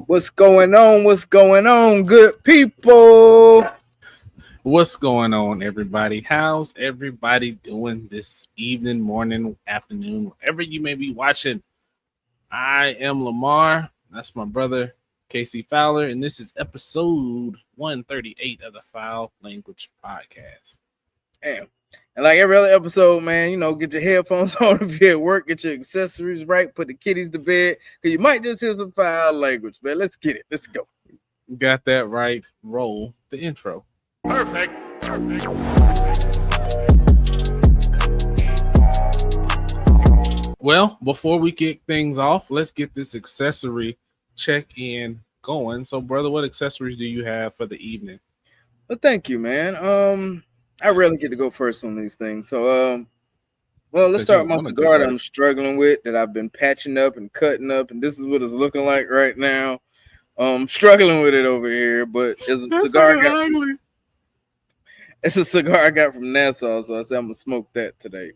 What's going on? What's going on, good people? What's going on, everybody? How's everybody doing this evening, morning, afternoon, wherever you may be watching? I am Lamar. That's my brother, Casey Fowler, and this is episode 138 of the Fowl Language Podcast. Damn. And like every other episode, man, get your headphones on if you're at work, get your accessories right, put the kitties to bed, because you might just hear some foul language, man. Let's get it. Let's go. Got that right. Roll the intro. Perfect. Well, before we kick things off, let's get this accessory check-in going. So, brother, what accessories do you have for the evening? Well, thank you, man. I rarely get to go first on these things. So, let's start with my cigar that I'm struggling with, that I've been patching up and cutting up, and this is what it's looking like right now. Struggling with it over here, but it's a cigar. It's a cigar I got from Nassau, so I said I'm gonna smoke that today.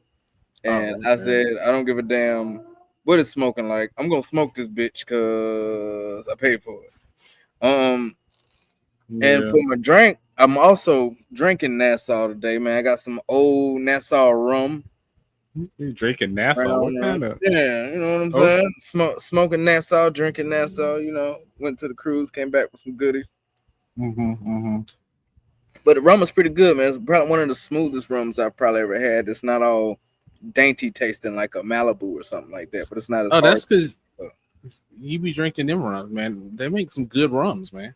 And I said I don't give a damn what it's smoking like. I'm gonna smoke this bitch because I paid for it. And for my drink, I'm also drinking Nassau today, man. I got some old Nassau rum. You drinking Nassau? What kind of? Yeah, you know what I'm saying? Smoking Nassau, drinking Nassau. Went to the cruise, came back with some goodies. But the rum is pretty good, man. It's probably one of the smoothest rums I've probably ever had. It's not all dainty tasting like a Malibu or something like that, but it's not as hard. That's because you be drinking them rums, man. They make some good rums, man.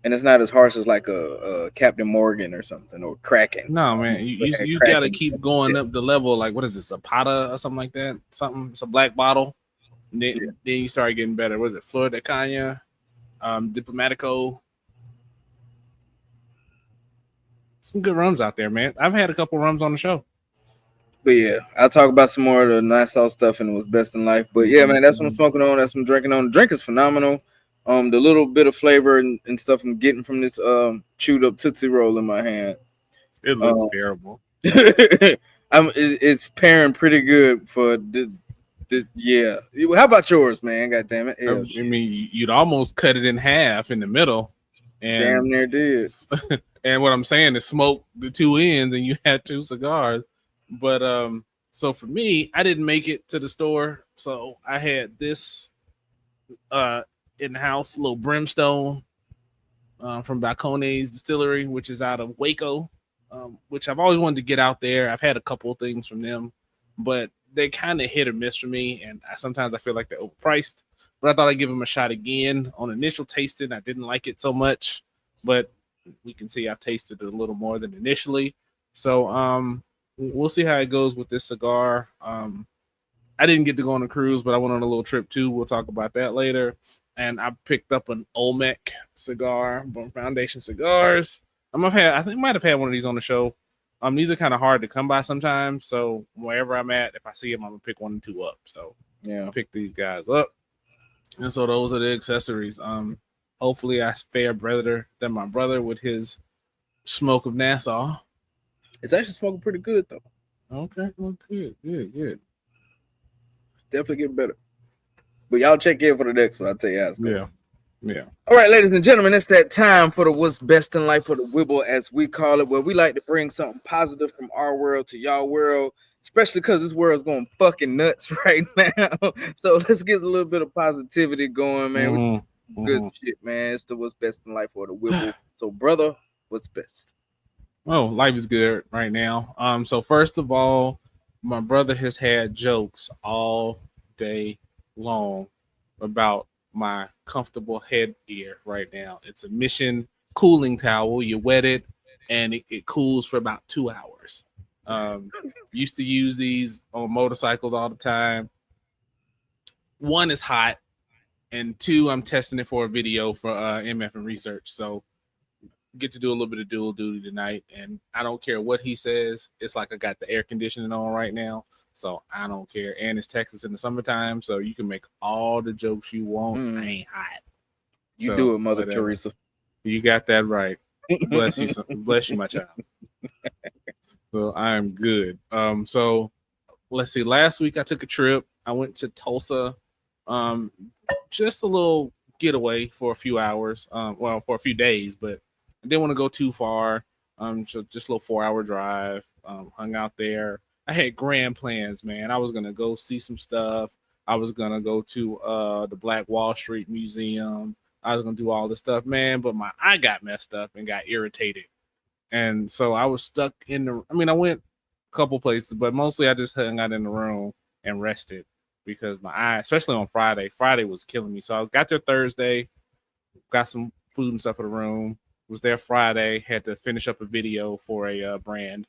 And it's not as harsh as like a Captain Morgan or something, or Kraken. No, man. You got to keep going up the level. Like, what is this, a Pata or something like that? It's a black bottle. Then you start getting better. What is it, Flor de Caña, Diplomatico? Some good rums out there, man. I've had a couple rums on the show. But yeah, I'll talk about some more of the Nassau stuff and it was best in life. But yeah, man, that's what I'm smoking on. That's what I'm drinking on. The drink is phenomenal. The little bit of flavor and stuff I'm getting from this chewed up Tootsie Roll in my hand. It looks terrible. It's pairing pretty good for yeah. How about yours, man? God damn it. I mean, you'd almost cut it in half in the middle. And damn near did. And what I'm saying is smoke the two ends and you had two cigars. But so for me, I didn't make it to the store. So I had this in-house little brimstone from Balcones Distillery, which is out of Waco, which I've always wanted to get out there. I've had a couple of things from them, but they kind of hit or miss for me, and sometimes I feel like they're overpriced. But I thought I'd give them a shot again. On initial tasting, I didn't like it so much, but we can see I've tasted it a little more than initially. So we'll see how it goes with this cigar. I didn't get to go on a cruise, but I went on a little trip too. We'll talk about that later. And I picked up an Olmec cigar from Foundation Cigars. I might have had one of these on the show. These are kind of hard to come by sometimes. So wherever I'm at, if I see them, I'm gonna pick one and two up. So yeah, pick these guys up. And so those are the accessories. Hopefully I fare better than my brother with his smoke of Nassau. It's actually smoking pretty good though. Okay, well, good. Definitely getting better. But y'all check in for the next one. I'll tell you how it's going. Yeah. All right, ladies and gentlemen, it's that time for the What's Best in Life, for the WIBIL, as we call it, where we like to bring something positive from our world to y'all world, especially because this world's going fucking nuts right now. So let's get a little bit of positivity going, man. Good shit, man. It's the What's Best in Life for the WIBIL. So, brother, what's best? Oh, life is good right now. So first of all, my brother has had jokes all day long about my comfortable headgear right now. It's a Mission cooling towel. You wet it and it cools for about 2 hours. Used to use these on motorcycles all the time. One is hot, and two, I'm testing it for a video for MF and research. So get to do a little bit of dual duty tonight, and I don't care what he says. It's like I got the air conditioning on right now, so I don't care. And it's Texas in the summertime, so you can make all the jokes you want. I ain't hot. You do it, Mother Teresa. You got that right. Bless you, bless you, my child. So I am good. So let's see. Last week I took a trip. I went to Tulsa. Just a little getaway for a few hours, for a few days, but I didn't want to go too far. So just a little 4 hour drive. Hung out there. I had grand plans, man. I was gonna go see some stuff. I was gonna go to the Black Wall Street Museum. I was gonna do all this stuff, man, but my eye got messed up and got irritated. And so I was stuck in the I went a couple places, but mostly I just hung out in the room and rested because my eye, especially on Friday was killing me. So I got there Thursday, got some food and stuff for the room, was there Friday, had to finish up a video for a brand.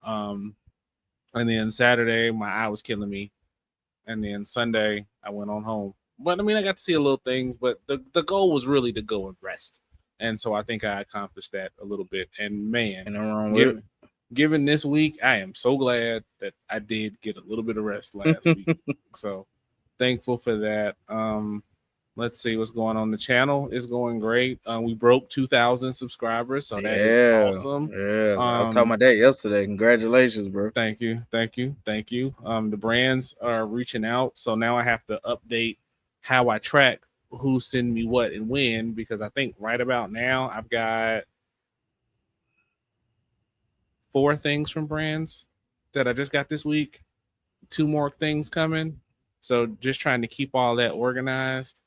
And then Saturday, my eye was killing me. And then Sunday, I went on home. But I got to see a little things, but the goal was really to go and rest. And so I think I accomplished that a little bit. And man, given this week, I am so glad that I did get a little bit of rest last week. So thankful for that. Let's see what's going on. The channel is going great. We broke 2,000 subscribers, so that is awesome. Yeah, I was talking about that yesterday. Congratulations, bro. Thank you. The brands are reaching out, so now I have to update how I track who send me what and when, because I think right about now I've got 4 things from brands that I just got this week. 2 more things coming. So just trying to keep all that organized.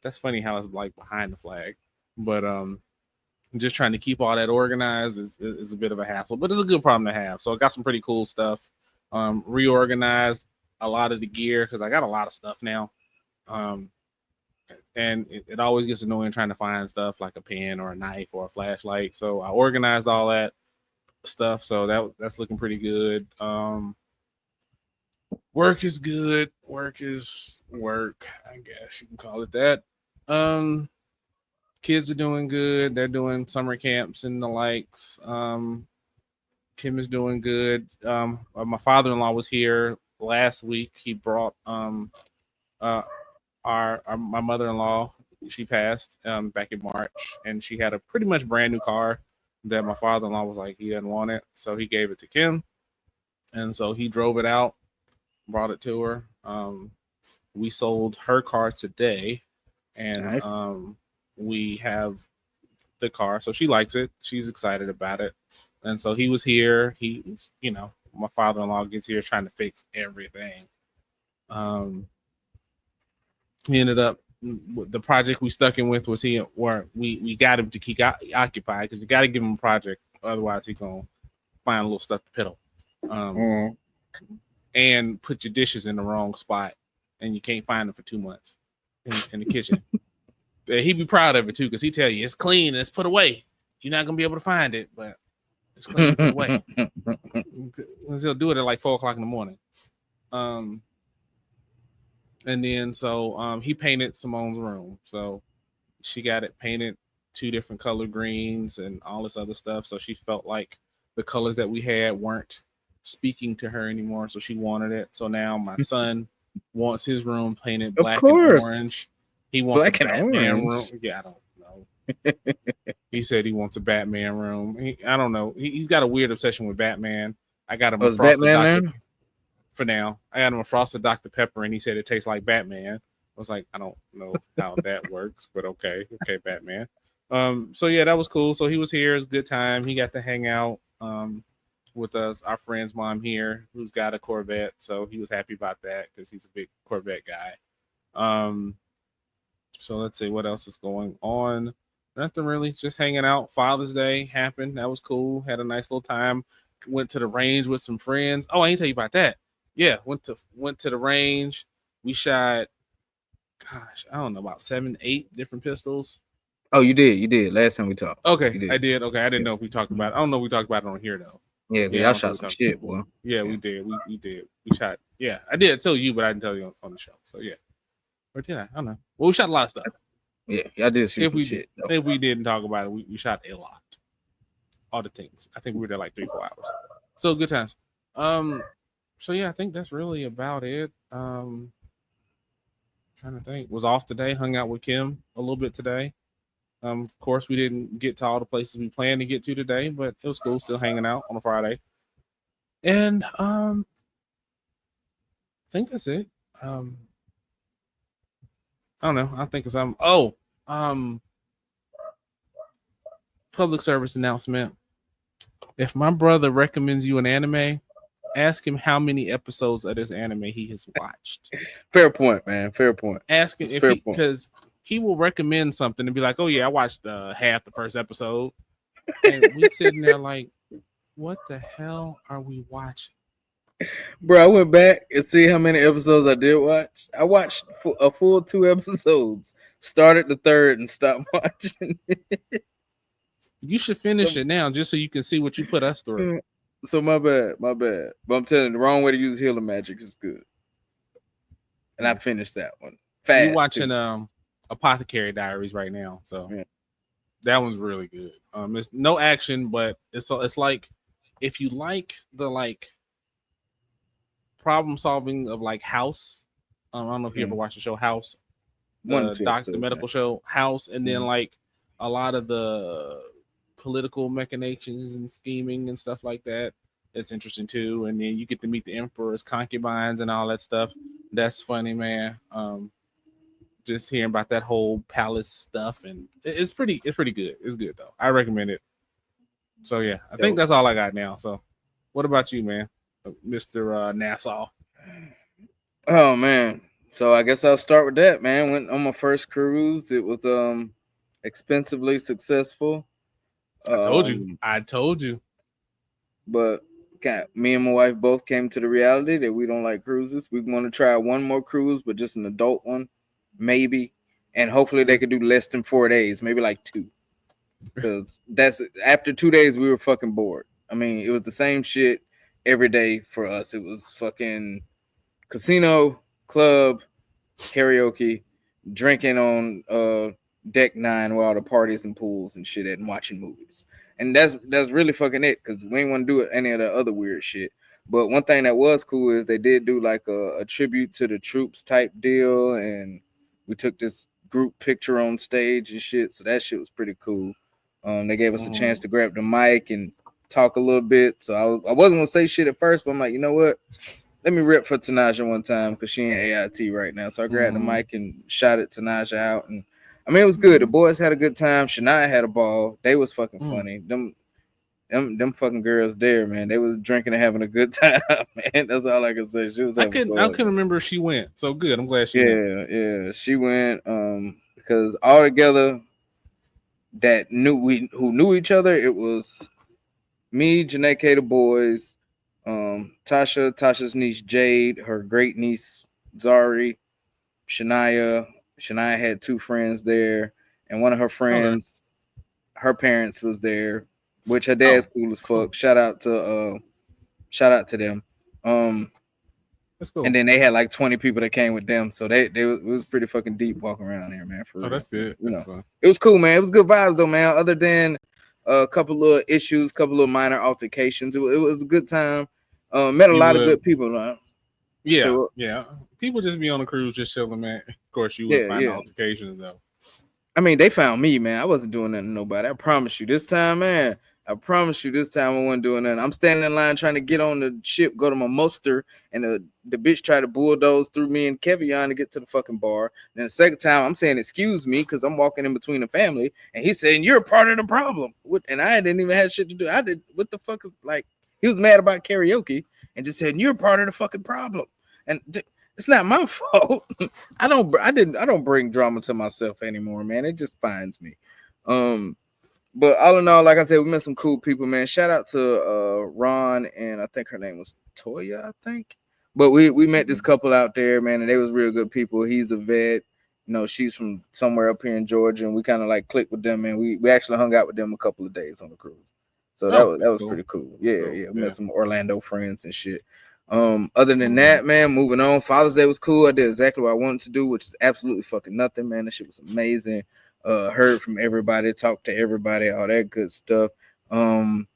That's funny how it's like behind the flag, but just trying to keep all that organized is a bit of a hassle, but it's a good problem to have. So I got some pretty cool stuff. Reorganized a lot of the gear because I got a lot of stuff now. And it always gets annoying trying to find stuff like a pen or a knife or a flashlight. So I organized all that stuff. So that's looking pretty good. Work is good. Work is work, I guess you can call it that. Kids are doing good. They're doing summer camps and the likes. Kim is doing good. My father-in-law was here last week. He brought my mother-in-law. She passed back in March, and she had a pretty much brand new car that my father-in-law was like he didn't want it, so he gave it to Kim, and so he drove it out, brought it to her. We sold her car today, and nice. We have the car, so she likes it. She's excited about it, and so he was here. He's, my father-in-law gets here trying to fix everything. He ended up, the project we stuck in with was we got him to keep occupied because you got to give him a project, otherwise he's gonna find a little stuff to piddle. And put your dishes in the wrong spot, and you can't find them for 2 months in the kitchen. He'd be proud of it too, because he tell you it's clean and it's put away. You're not gonna be able to find it, but it's clean and put away. He'll do it at like 4:00 in the morning. And then so he painted Simone's room. So she got it painted 2 different color greens and all this other stuff. So she felt like the colors that we had weren't speaking to her anymore. So she wanted it. So now my son wants his room painted black and orange. He wants black a Batman room. Yeah, I don't know. He said he wants a Batman room. I don't know. He's got a weird obsession with Batman. I got him a frosted Batman for now. I got him a frosted Dr. Pepper, and he said it tastes like Batman. I was like, I don't know how that works, but okay, Batman. So yeah, that was cool. So he was here. It was a good time. He got to hang out with us, our friend's mom here, who's got a Corvette. So he was happy about that because he's a big Corvette guy. So let's see what else is going on. Nothing really, just hanging out. Father's Day happened. That was cool. Had a nice little time. Went to the range with some friends. Oh, I didn't tell you about that. Yeah, went to the range. We shot, I don't know, about 7, 8 different pistols. Oh, you did. Last time we talked. Okay, I did. Okay, I didn't know if we talked about it. I don't know if we talked about it on here though. Yeah, y'all shot some shit, boy. Yeah, we did. We did. We shot. Yeah, I did tell you, but I didn't tell you on the show. So yeah. Or did I? I don't know. Well, we shot a lot of stuff. Yeah, y'all did shoot some shit. If we didn't talk about it, we shot a lot. All the things. I think we were there like 3-4 hours. So good times. So yeah, I think that's really about it. Trying to think. Was off today, hung out with Kim a little bit today. Of course, we didn't get to all the places we planned to get to today, but it was cool still hanging out on a Friday. And I think that's it. I don't know. I think it's Um, public service announcement. If my brother recommends you an anime, ask him how many episodes of this anime he has watched. Fair point, man. Fair point. Ask him It's if fair he, point. because he will recommend something and be like, "Oh yeah, I watched half the first episode," and we sitting there like, "What the hell are we watching?" Bro, I went back and see how many episodes I did watch. I watched a full 2 episodes. Started the third and stopped watching. You should finish So, it now, just so you can see what you put us through. so my bad. But I'm telling you, the wrong way to use healing magic is good. And I finished that one fast. We watching too. Apothecary Diaries right now, so Yeah. that one's really good. It's no action, but it's like if you like the like problem solving of like House. I don't know if you ever watched the show House, the medical show House, and then like a lot of the political machinations and scheming and stuff like that. It's interesting too, and then you get to meet the emperor's concubines and all that stuff. That's funny, man. Just hearing about that whole palace stuff, and it's pretty good. It's good though. I recommend it. So yeah, I think that's all I got now. So, what about you, man, Mr. Nassau? Oh man, so I guess I'll start with that, man. Went on my first cruise. It was expensively successful. I told you. But me and my wife both came to the reality that we don't like cruises. We want to try one more cruise, but just an adult one, maybe. And hopefully they could do less than 4 days, maybe like 2. Because after 2 days we were fucking bored. I mean, it was the same shit every day for us. It was fucking casino, club, karaoke, drinking on deck 9 while the parties and pools and shit and watching movies. And that's really fucking it, because we ain't want to do any of the other weird shit. But one thing that was cool is they did do like a tribute to the troops type deal, and we took this group picture on stage and shit. So that shit was pretty cool. They gave us a chance to grab the mic and talk a little bit. So I wasn't gonna say shit at first, but I'm like, you know what? Let me rip for Tanaja one time because she in AIT right now. So I grabbed the mic and shouted Tanaja out, and I mean, it was good. The boys had a good time. Shania had a ball. They was fucking funny. Them fucking girls there, man. They was drinking and having a good time, man. That's all I can say. She was. I couldn't remember if she went. So good. I'm glad she went. Yeah, she went. Because all together who knew each other, it was me, Janae K, the boys, Tasha's niece Jade, her great niece Zari, Shania. Shania had 2 friends there, and one of her friends, her parents was there, which her dad's cool as fuck. Shout out to them. That's cool. And then they had like 20 people that came with them, so it was pretty fucking deep walking around there, man. For real. That's good. Fun. It was cool, man. It was good vibes though, man. Other than a couple of issues, couple of minor altercations, it was a good time. Met a lot of good people, man. Yeah, so, yeah. People just be on a cruise just chilling, man. Of course, you would find altercations though. I mean, they found me, man. I wasn't doing nothing to nobody. I promise you this time, man. I promise you this time I wasn't doing nothing. I'm standing in line trying to get on the ship, go to my muster, and the bitch tried to bulldoze through me and Kevion to get to the fucking bar. Then the second time I'm saying, excuse me, because I'm walking in between the family, and he's saying, you're part of the problem. And I didn't even have shit to do. What the fuck is, like, he was mad about karaoke and just said, you're part of the fucking problem. And it's not my fault. I don't bring drama to myself anymore, man. It just finds me. But all in all, like I said, we met some cool people, man. Shout out to Ron, and I think her name was Toya, I think. But we met this couple out there, man, and they was real good people. He's a vet. You know, she's from somewhere up here in Georgia, and we kind of like clicked with them, and we actually hung out with them a couple of days on the cruise. So that was cool. Pretty cool. Yeah. We met some Orlando friends and shit. Other than that, man, moving on. Father's Day was cool. I did exactly what I wanted to do, which is absolutely fucking nothing, man. That shit was amazing. Heard from everybody, talked to everybody, all that good stuff. Moving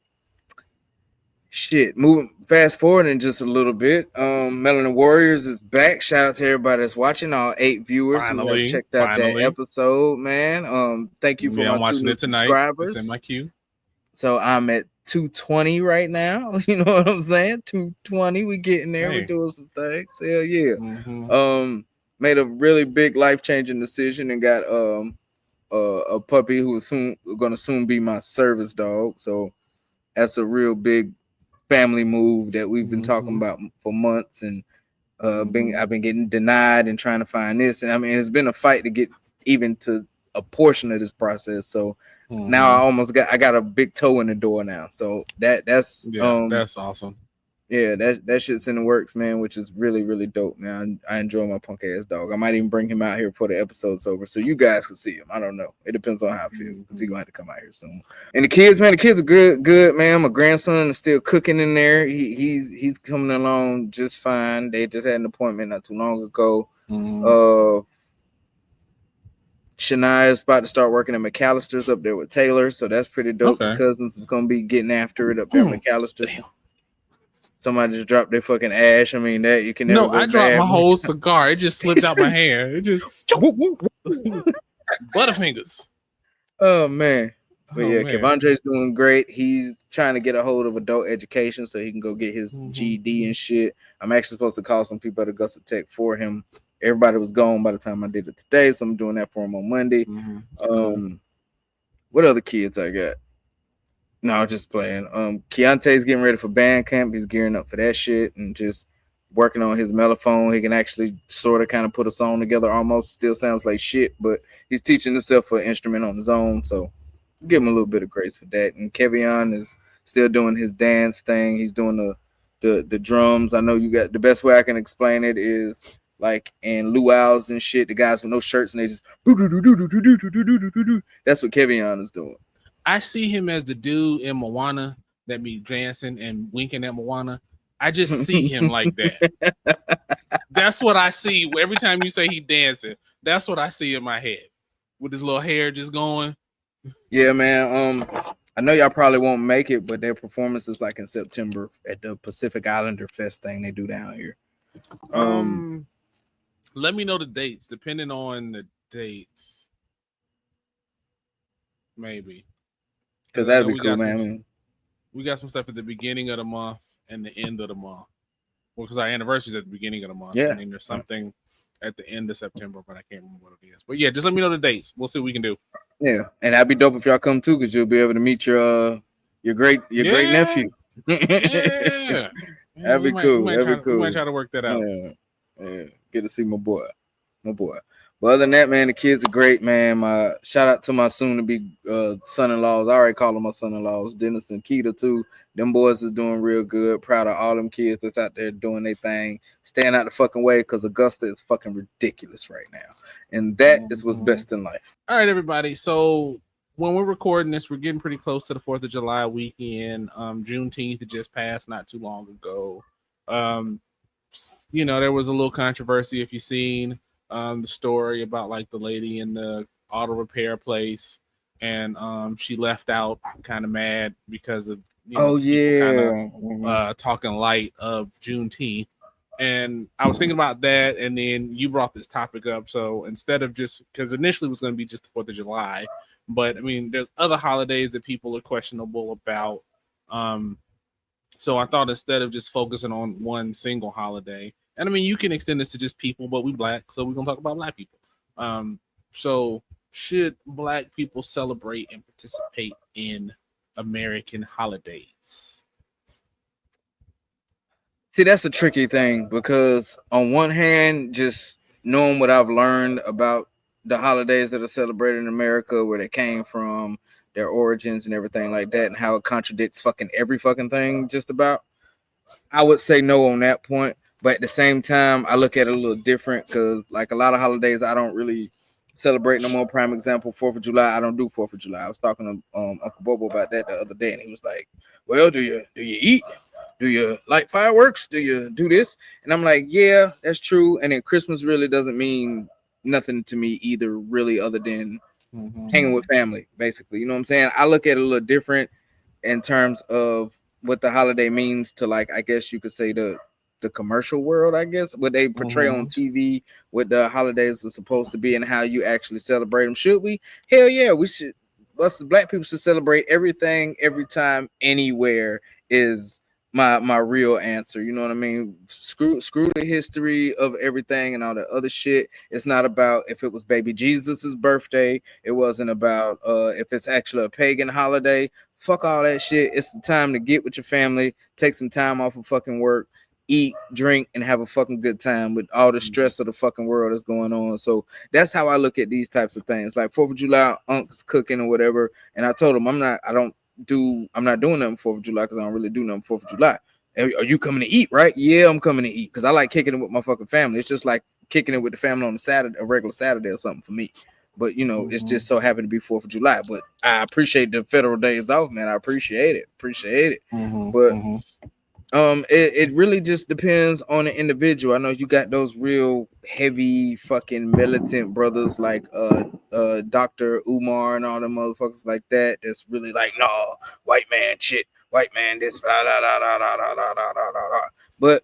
fast forward in just a little bit. Melanin Warriors is back. Shout out to everybody that's watching, all 8 viewers who have checked out that episode, man. Thank you for my 2 new subscribers. It's in my queue. So I'm at 220 right now. You know what I'm saying? 220. We getting there. We're doing some things. Hell yeah. Made a really big life-changing decision and got a puppy who is gonna soon be my service dog. So that's a real big family move that we've been talking about for months, and I've been getting denied and trying to find this, and I mean it's been a fight to get even to a portion of this process. So now I got a big toe in the door now. So that's awesome. Yeah, that shit's in the works, man, which is really, really dope, man. I enjoy my punk ass dog. I might even bring him out here before the episode's over so you guys can see him. I don't know. It depends on how I feel because he's going to have to come out here soon. And the kids are good, man. My grandson is still cooking in there. He's coming along just fine. They just had an appointment not too long ago. Shania is about to start working at McAllister's up there with Taylor, so that's pretty dope. Okay. The cousins is going to be getting after it up there at McAllister's. Damn. Somebody just dropped their fucking ash. I mean, that you can never. No, I dropped my whole cigar. It just slipped out my hand. It just Butterfingers. Oh man. But yeah, Kevandre's doing great. He's trying to get a hold of adult education so he can go get his GED and shit. I'm actually supposed to call some people at Augusta Tech for him. Everybody was gone by the time I did it today, so I'm doing that for him on Monday. What other kids I got? No, just playing. Keontae's getting ready for band camp. He's gearing up for that shit and just working on his mellophone. He can actually sort of kind of put a song together almost. Still sounds like shit, but he's teaching himself an instrument on his own. So give him a little bit of grace for that. And Kevion is still doing his dance thing. He's doing the drums. I know you got the best way I can explain it is like in luau's and shit, the guys with no shirts and they just that's what Kevion is doing. I see him as the dude in Moana that be dancing and winking at Moana. I just see him like that. That's what I see every time you say he dancing. That's what I see in my head with his little hair just going. Yeah, man. I know y'all probably won't make it, but their performance is like in September at the Pacific Islander Fest thing they do down here. Let me know the dates. Depending on the dates, maybe. Because that'd be cool, man. We got some stuff at the beginning of the month and the end of the month. Well, because our anniversary is at the beginning of the month. Yeah. And then there's something at the end of September, but I can't remember what it is. But yeah, just let me know the dates. We'll see what we can do. Yeah, and that'd be dope if y'all come too, because you'll be able to meet your great nephew. Yeah. That'd be cool. We might try to work that out. Yeah. Get to see my boy. But other than that, man, the kids are great, man. My shout out to my soon-to-be son-in-laws. I already call them my son-in-laws, Dennis and Keita, too. Them boys is doing real good. Proud of all them kids that's out there doing their thing. Staying out the fucking way because Augusta is fucking ridiculous right now. And that is what's best in life. All right, everybody. So when we're recording this, we're getting pretty close to the 4th of July weekend. Juneteenth just passed not too long ago. There was a little controversy if you've seen the story about like the lady in the auto repair place, and she left out kind of mad because of talking light of Juneteenth. And I was thinking about that, and then you brought this topic up. So instead of just because initially it was going to be just the 4th of July, but I mean there's other holidays that people are questionable about. So I thought instead of just focusing on one single holiday, and I mean, you can extend this to just people, but we Black, so we're going to talk about Black people. So should Black people celebrate and participate in American holidays? See, that's a tricky thing because on one hand, just knowing what I've learned about the holidays that are celebrated in America, where they came from, their origins and everything like that, and how it contradicts fucking every fucking thing just about, I would say no on that point. But at the same time, I look at it a little different because, like, a lot of holidays I don't really celebrate no more. Prime example, 4th of July, I don't do 4th of July. I was talking to Uncle Bobo about that the other day, and he was like, well, do you eat? Do you like fireworks? Do you do this? And I'm like, yeah, that's true. And then Christmas really doesn't mean nothing to me either, really, other than hanging with family, basically. You know what I'm saying? I look at it a little different in terms of what the holiday means to, like, I guess you could say the commercial world, I guess, what they portray on TV, what the holidays are supposed to be and how you actually celebrate them. Should we? Hell yeah, we should. Us Black people should celebrate everything, every time, anywhere is my real answer. You know what I mean? Screw the history of everything and all that other shit. It's not about if it was baby Jesus's birthday. It wasn't about if it's actually a pagan holiday. Fuck all that shit. It's the time to get with your family, take some time off of fucking work, eat, drink, and have a fucking good time with all the stress of the fucking world that's going on. So that's how I look at these types of things. Like 4th of July, Unc's cooking or whatever. And I told him I'm not doing nothing 4th of July because I don't really do nothing 4th of July. Are you coming to eat, right? Yeah, I'm coming to eat because I like kicking it with my fucking family. It's just like kicking it with the family on a Saturday, a regular Saturday or something for me. But you know, it's just so happened to be 4th of July. But I appreciate the federal days off, man. I appreciate it. But it really just depends on the individual. I know you got those real heavy fucking militant brothers like Dr. Umar and all them motherfuckers like that. That's really like, no, white man shit, white man this, blah, blah, blah, blah, blah, blah, blah, blah, blah, blah. But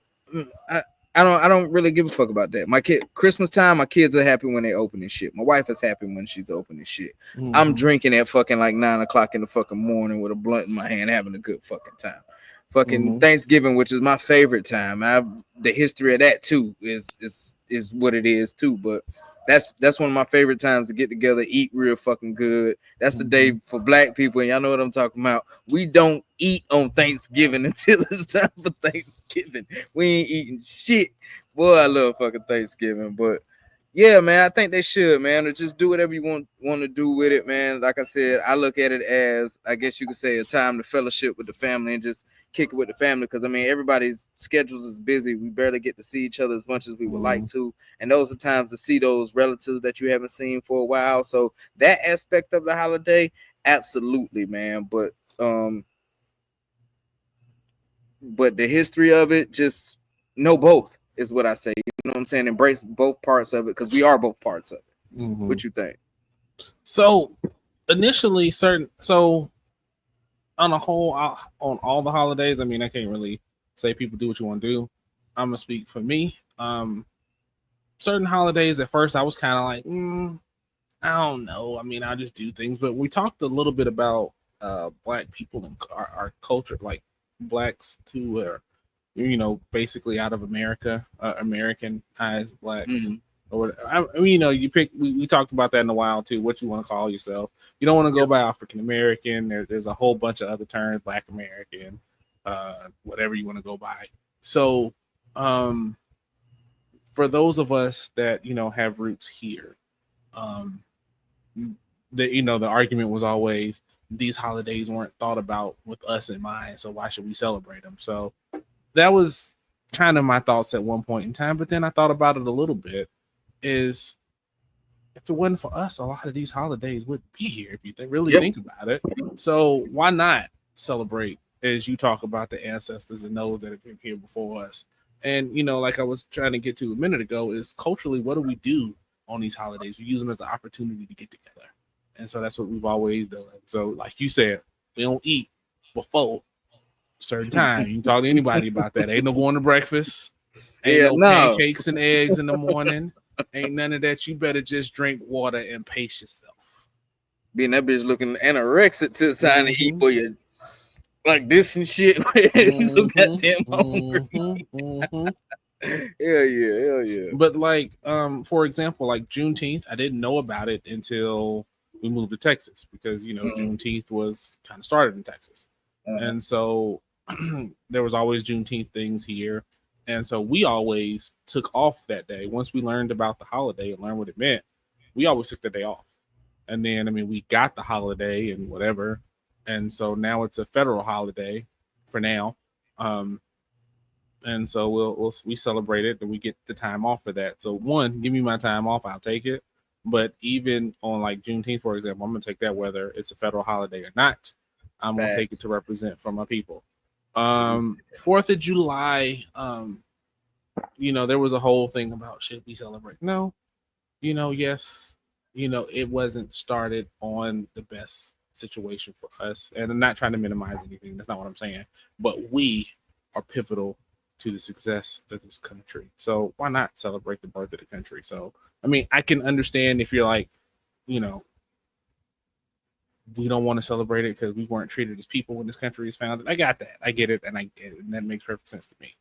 I don't really give a fuck about that. My kid, Christmas time, my kids are happy when they opening shit. My wife is happy when she's opening shit. I'm drinking at fucking like 9 o'clock in the fucking morning with a blunt in my hand, having a good fucking time. Fucking Thanksgiving, which is my favorite time. The history of that too is what it is too. But that's one of my favorite times to get together, eat real fucking good. That's the day for black people, and y'all know what I'm talking about. We don't eat on Thanksgiving until it's time for Thanksgiving. We ain't eating shit. Boy, I love fucking Thanksgiving, but yeah, man, I think they should, man, or just do whatever you want to do with it, man. Like I said, I look at it as, I guess you could say, a time to fellowship with the family and just kick it with the family. Because I mean, everybody's schedules is busy. We barely get to see each other as much as we would like to, and those are times to see those relatives that you haven't seen for a while. So that aspect of the holiday, absolutely, man. But the history of it, just know both is what I say. You know what I'm saying? Embrace both parts of it because we are both parts of it. What you think? So initially, so on a whole, on all the holidays, I mean, I can't really say people do what you want to do. I'm gonna speak for me. Certain holidays at first I was kind of like, I don't know. I mean, I just do things. But we talked a little bit about black people and our culture, like blacks who are, basically out of America, Americanized blacks. Or I mean, you pick. We talked about that in a while too. What you want to call yourself? You don't want to go by African American. There's a whole bunch of other terms, Black American, whatever you want to go by. So, for those of us that have roots here, the argument was always these holidays weren't thought about with us in mind. So why should we celebrate them? So that was kind of my thoughts at one point in time. But then I thought about it a little bit. Is if it wasn't for us, a lot of these holidays wouldn't be here if you really think about it. So why not celebrate as you talk about the ancestors and those that have been here before us? And like I was trying to get to a minute ago, is culturally, what do we do on these holidays? We use them as an opportunity to get together, and so that's what we've always done. So, like you said, we don't eat before a certain time. You can talk to anybody about that. Ain't no going to breakfast. Ain't pancakes and eggs in the morning. Ain't none of that. You better just drink water and pace yourself. Being that bitch looking anorexic to the time to eat for you like this and shit. So goddamn hungry. Hell yeah. But like, for example, like Juneteenth, I didn't know about it until we moved to Texas because Juneteenth was kind of started in Texas, and so there was always Juneteenth things here. And so we always took off that day. Once we learned about the holiday and learned what it meant, we always took the day off. And then, we got the holiday and whatever. And so now it's a federal holiday for now. And so we celebrate it and we get the time off for that. So one, give me my time off, I'll take it. But even on like Juneteenth, for example, I'm going to take that whether it's a federal holiday or not. I'm going to take it to represent for my people. 4th of July, there was a whole thing about should we celebrate? No, yes, it wasn't started on the best situation for us. And I'm not trying to minimize anything. That's not what I'm saying. But we are pivotal to the success of this country. So why not celebrate the birth of the country? So, I can understand if you're like, we don't want to celebrate it because we weren't treated as people when this country was founded. I got that. I get it, and that makes perfect sense to me.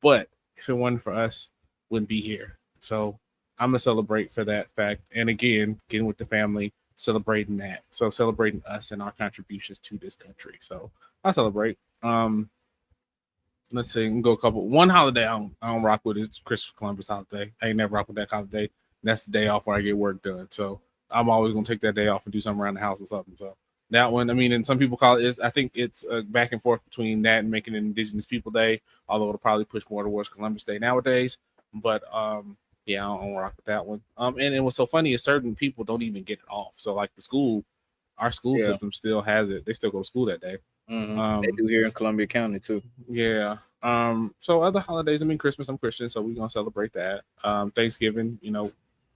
But if it wasn't for us, wouldn't be here. So I'm gonna celebrate for that fact. And again, getting with the family, celebrating that. So celebrating us and our contributions to this country. So I celebrate. Let's see, go one holiday I don't rock with is Christopher Columbus holiday. I ain't never rock with that holiday. That's the day off where I get work done. So I'm always gonna take that day off and do something around the house or something. So that one, I mean, and some people call it. I think it's back and forth between that and making it Indigenous People Day. Although it'll probably push more towards Columbus Day nowadays. But yeah, I don't rock with that one. And what's so funny is certain people don't even get it off. So like our school system still has it. They still go to school that day. Mm-hmm. They do here in Columbia County too. Yeah. So other holidays, I mean, Christmas, I'm Christian, so we're gonna celebrate that. Thanksgiving,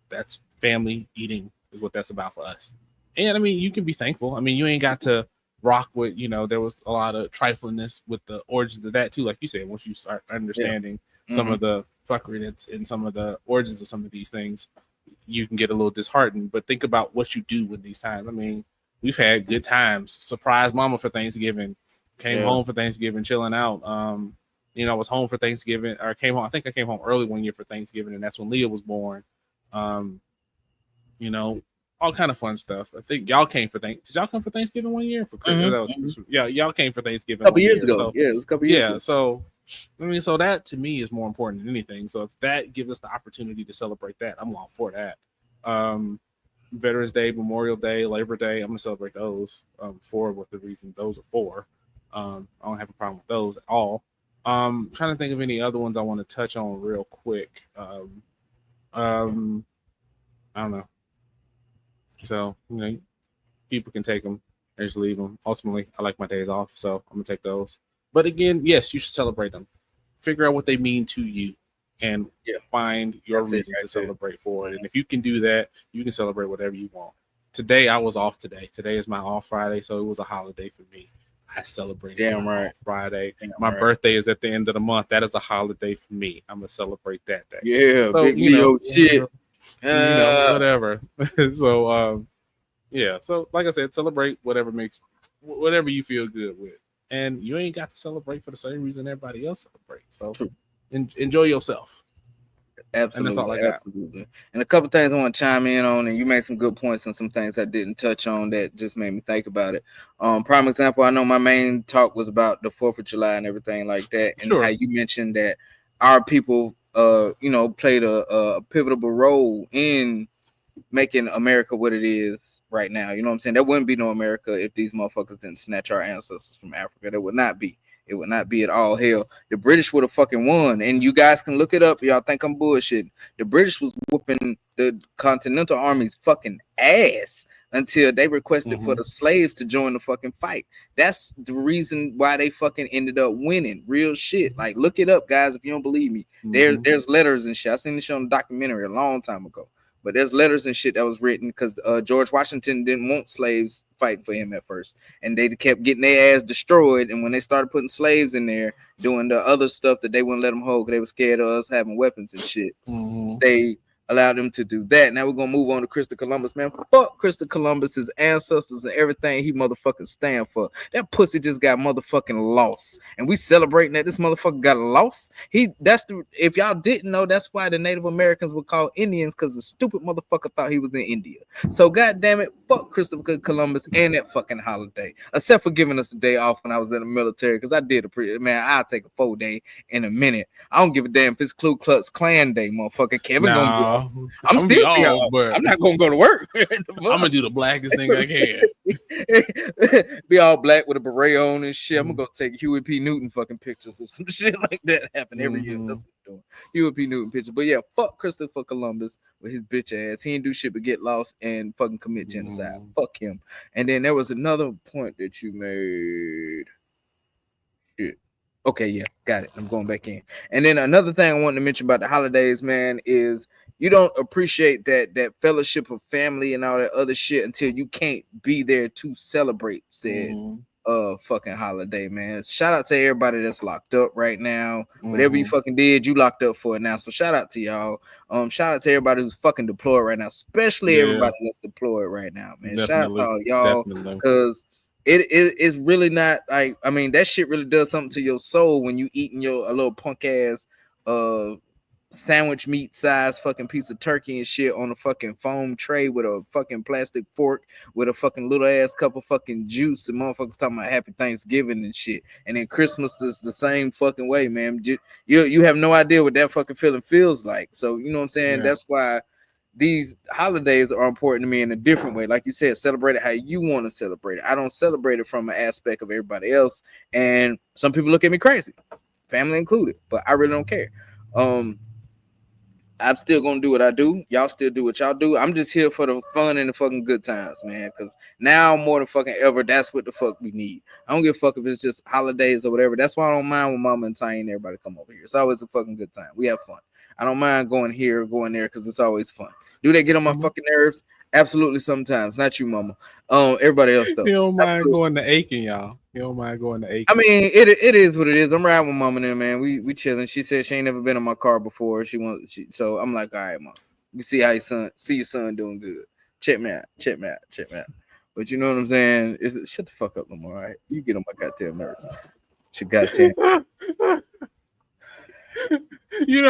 that's family eating is what that's about for us. And I mean, you can be thankful. I mean, you ain't got to rock with, there was a lot of triflingness with the origins of that too. Like you said, once you start understanding some of the fuckery that's in some of the origins of some of these things, you can get a little disheartened. But think about what you do with these times. I mean, we've had good times. Surprised mama for Thanksgiving. Came home for Thanksgiving, chilling out. I was home for Thanksgiving, or came home. I think I came home early one year for Thanksgiving, and that's when Leah was born. All kind of fun stuff. I think y'all came for Did y'all come for Thanksgiving one year? For Christmas? Yeah, y'all came for Thanksgiving a couple years ago. So, yeah, it was a couple years ago. So I mean, so that to me is more important than anything. So if that gives us the opportunity to celebrate that, I'm all for that. Veterans Day, Memorial Day, Labor Day, I'm gonna celebrate those for what the reason those are for. I don't have a problem with those at all. Trying to think of any other ones I want to touch on real quick. I don't know. So people can take them and just leave them. Ultimately, I like my days off, so I'm gonna take those. But again, yes, you should celebrate them. Figure out what they mean to you, and find your reason to celebrate for it. And if you can do that, you can celebrate whatever you want. Today, I was off today. Today is my off Friday, so it was a holiday for me. I celebrated Friday. My birthday is at the end of the month. That is a holiday for me. I'm gonna celebrate that day. Yeah, so, big Leo shit. Whatever. So So like I said, celebrate whatever you feel good with. And you ain't got to celebrate for the same reason everybody else celebrates. So enjoy yourself. Absolutely. And that's all I got. Absolutely. And a couple things I want to chime in on, and you made some good points on some things I didn't touch on that just made me think about it. Prime example, I know my main talk was about the 4th of July and everything like that. And how you mentioned that our people played a pivotal role in making America what it is right now. You know what I'm saying? There wouldn't be no America if these motherfuckers didn't snatch our ancestors from Africa. There would not be. It would not be at all. Hell, the British would have fucking won. And you guys can look it up. Y'all think I'm bullshitting. The British was whooping the Continental Army's fucking ass until they requested for the slaves to join the fucking fight. That's the reason why they fucking ended up winning. Real shit. Like, look it up, guys, if you don't believe me. There's letters and shit. I seen this shit on a documentary a long time ago. But there's letters and shit that was written because George Washington didn't want slaves fighting for him at first. And they kept getting their ass destroyed. And when they started putting slaves in there, doing the other stuff that they wouldn't let them hold because they were scared of us having weapons and shit, they allowed them to do that. Now we're going to move on to Christopher Columbus, man. Fuck Christopher Columbus, his ancestors and everything he motherfucking stand for. That pussy just got motherfucking lost. And we celebrating that this motherfucker got lost. If y'all didn't know, that's why the Native Americans were called Indians, because the stupid motherfucker thought he was in India. So goddamn it, fuck Christopher Columbus and that fucking holiday. Except for giving us a day off when I was in the military, because I did I'll take a 4-day in a minute. I don't give a damn if it's Ku Klux Klan Day, motherfucker. Kevin gonna I'm still off, but I'm not gonna go to work. I'm gonna do the blackest thing I can. Be all black with a beret on and shit. I'm gonna go take Huey P. Newton fucking pictures of some shit like that happen every year. That's what I'm doing. Huey P. Newton pictures. But yeah, fuck Christopher Columbus with his bitch ass. He didn't do shit but get lost and fucking commit genocide. Fuck him. And then there was another point that you made. Shit. Okay, yeah, got it. I'm going back in. And then another thing I wanted to mention about the holidays, man, is you don't appreciate that fellowship of family and all that other shit until you can't be there to celebrate said fucking holiday, man. Shout out to everybody that's locked up right now. Whatever you Mhm. fucking did, you locked up for it now. So shout out to y'all. Shout out to everybody who's fucking deployed right now, especially Yeah, everybody that's deployed right now, man. Shout out to definitely, all y'all, definitely. because it's really not like, I mean, that shit really does something to your soul when you eating a little punk ass uh sandwich meat size fucking piece of turkey and shit on a fucking foam tray with a fucking plastic fork with a fucking little ass cup of fucking juice, and motherfuckers talking about happy Thanksgiving and shit. And then Christmas is the same fucking way, man. You have no idea what that fucking feeling feels like. So you know what I'm saying? Yeah, That's why these holidays are important to me in a different way. Like you said, celebrate it how you want to celebrate it. I don't celebrate it from an aspect of everybody else. And some people look at me crazy, family included, but I really don't care. I'm still gonna do what I do. Y'all still do what y'all do. I'm just here for the fun and the fucking good times, man. Cause now more than fucking ever, that's what the fuck we need. I don't give a fuck if it's just holidays or whatever. That's why I don't mind when Mama and Tiny and everybody come over here. It's always a fucking good time. We have fun. I don't mind going here, going there, because it's always fun. Do they get on my Mhm. fucking nerves? Absolutely, sometimes. Not you, Mama. Everybody else though. You don't mind Absolutely. going to Aiken, y'all. You don't mind going to I Aiken. mean, it is what it is. I'm riding with Mama and them, man. We chilling. She said she ain't never been in my car before. So I'm like, all right, Mom. You see how your son doing good. Check me out. Check me out. Check me out. But you know what I'm saying? Shut the fuck up, Lamar. All right? You get on my goddamn nerves. She goddamn. you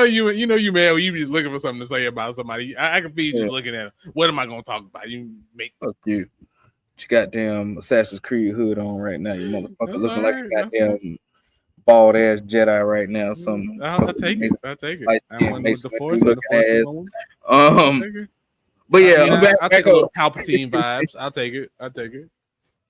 man, when you be looking for something to say about somebody. I can feel you Yeah, just looking at it. What am I gonna talk about? You make fuck you. She goddamn Assassin's Creed hood on right now. You motherfucker that's looking all like right. a That's all right. goddamn bald ass Jedi right now. Some I'll fucking take it. Mace, I'll take it. light I don't skinned want to know what Mace the Windu force or the looking force of ass. Nolan. I'll Um, take it. but I yeah, mean, I'll back take a up. little Palpatine vibes. I'll take it. I'll take it.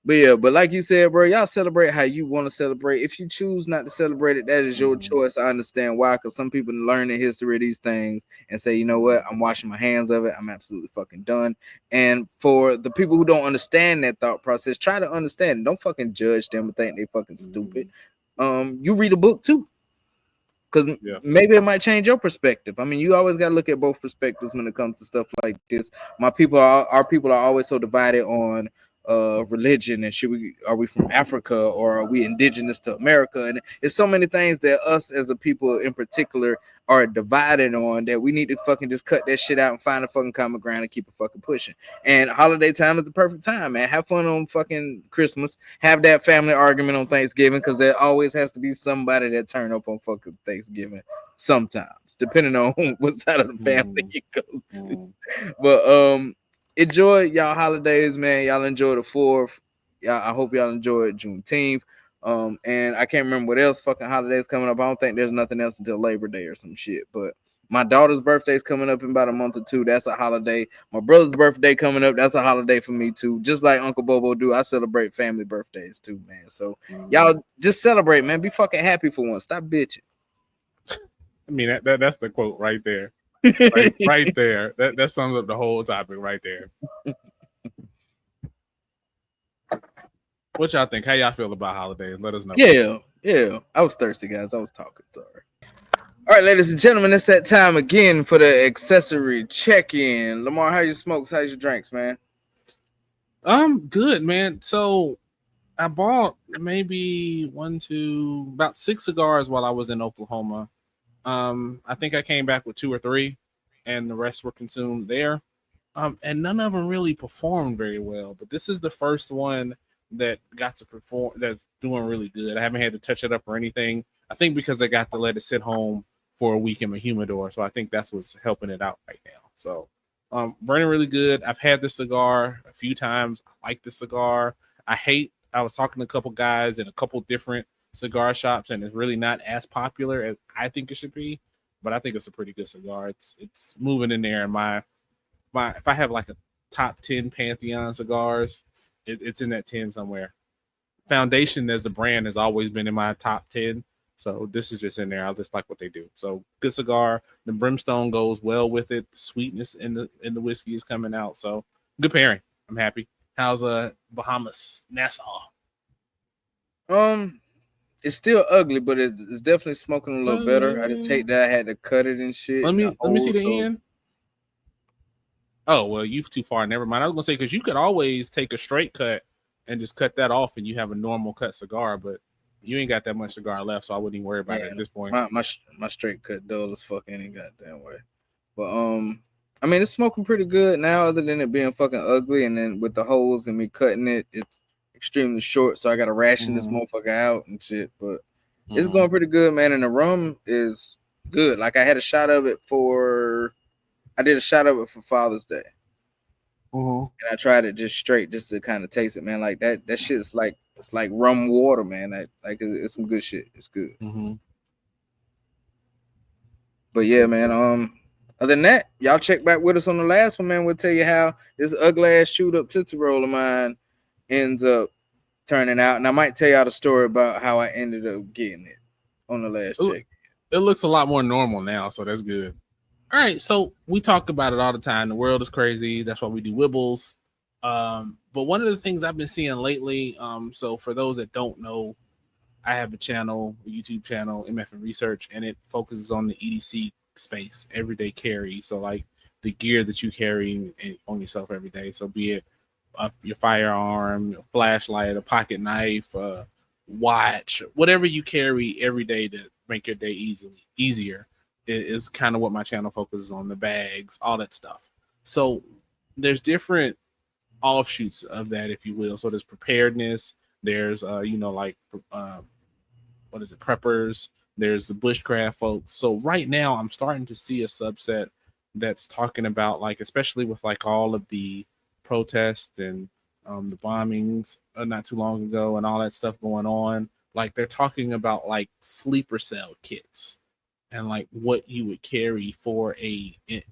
But like you said, bro, y'all celebrate how you want to celebrate. If you choose not to celebrate it, that is your choice. I understand why, because some people learn the history of these things and say, you know what, I'm washing my hands of it. I'm absolutely fucking done. And for the people who don't understand that thought process, try to understand. Don't fucking judge them and think they fucking stupid. You read a book too, because Yeah. maybe it might change your perspective. I mean, you always got to look at both perspectives when it comes to stuff like this. Our people are always so divided on religion, and are we from Africa, or are we indigenous to America? And it's so many things that us as a people in particular are divided on, that we need to fucking just cut that shit out and find a fucking common ground and keep it fucking pushing. And holiday time is the perfect time, man. Have fun on fucking Christmas. Have that family argument on Thanksgiving, because there always has to be somebody that turn up on fucking Thanksgiving sometimes, depending on what side of the family you go to. But enjoy y'all holidays, man. Y'all enjoy the 4th. Y'all, I hope y'all enjoy Juneteenth. And I can't remember what else fucking holidays coming up. I don't think there's nothing else until Labor Day or some shit. But my daughter's birthday is coming up in about a month or two. That's a holiday. My brother's birthday coming up. That's a holiday for me too. Just like Uncle Bobo do, I celebrate family birthdays too, man. So y'all just celebrate, man. Be fucking happy for once. Stop bitching. I mean, that's the quote right there. Right there. That sums up the whole topic right there. What y'all think? How y'all feel about holidays? Let us know. Yeah. I was thirsty, guys. I was talking. Sorry. All right, ladies and gentlemen, it's that time again for the accessory check-in. Lamar, how your smokes? How's your drinks, man? Good, man. So I bought maybe about 6 cigars while I was in Oklahoma. I think I came back with 2 or 3, and the rest were consumed there. And none of them really performed very well. But this is the first one that got to perform. That's doing really good. I haven't had to touch it up or anything. I think because I got to let it sit home for a week in my humidor, so I think that's what's helping it out right now. So, burning really good. I've had this cigar a few times. I like the cigar. I was talking to a couple guys in a couple different cigar shops, and it's really not as popular as I think it should be. But I think it's a pretty good cigar. It's moving in there. And if I have like a top 10 Pantheon cigars, it's in that 10 somewhere. Foundation as the brand has always been in my top 10. So this is just in there. I just like what they do. So good cigar. The brimstone goes well with it. The sweetness in the whiskey is coming out. So good pairing. I'm happy. How's Bahamas, Nassau? It's still ugly, but it's definitely smoking a little better. I just hate that I had to cut it and shit Let in the me see hole. the So end. Oh well, you've too far. Never mind. I was gonna say because you could always take a straight cut and just cut that off, and you have a normal cut cigar. But you ain't got that much cigar left, so I wouldn't even worry about it at this point. My straight cut dull as fuck any goddamn way. But I mean, it's smoking pretty good now, other than it being fucking ugly, and then with the holes and me cutting it, it's extremely short, so I gotta ration this motherfucker out and shit. But it's going pretty good, man. And the rum is good. Like I did a shot of it for Father's Day. And I tried it just straight, just to kind of taste it, man. Like that shit's like, it's like rum water, man. It's some good shit. It's good. But yeah, man. Other than that, y'all check back with us on the last one, man. We'll tell you how this ugly ass chewed up Tootsie Roll of mine ends up turning out, and I might tell y'all the story about how I ended up getting it on the last check. It looks a lot more normal now, so that's good. All right, so we talk about it all the time. The world is crazy. That's why we do WIBILs. But one of the things I've been seeing lately, so for those that don't know, I have a YouTube channel, MF and Research, and it focuses on the EDC space, everyday carry. So like the gear that you carry on yourself every day. So be it your firearm, a flashlight, a pocket knife, watch, whatever you carry every day to make your day easier is kind of what my channel focuses on, the bags, all that stuff. So there's different offshoots of that, if you will. So there's preparedness, there's preppers, there's the bushcraft folks. So right now I'm starting to see a subset that's talking about, like, especially with like all of the protests and the bombings not too long ago and all that stuff going on, like they're talking about like sleeper cell kits and like what you would carry for in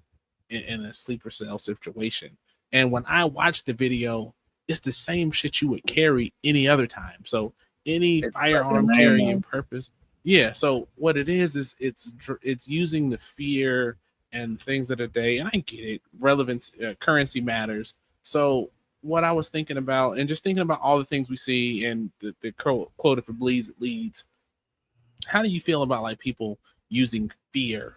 a sleeper cell situation. And when I watch the video, it's the same shit you would carry any other time. So any firearm carrying purpose. Yeah. So what it is it's using the fear and things of the day. And I get it. Relevance, currency matters. So what I was thinking about, and just thinking about all the things we see, and the quote, if it bleeds, it leads. How do you feel about like people using fear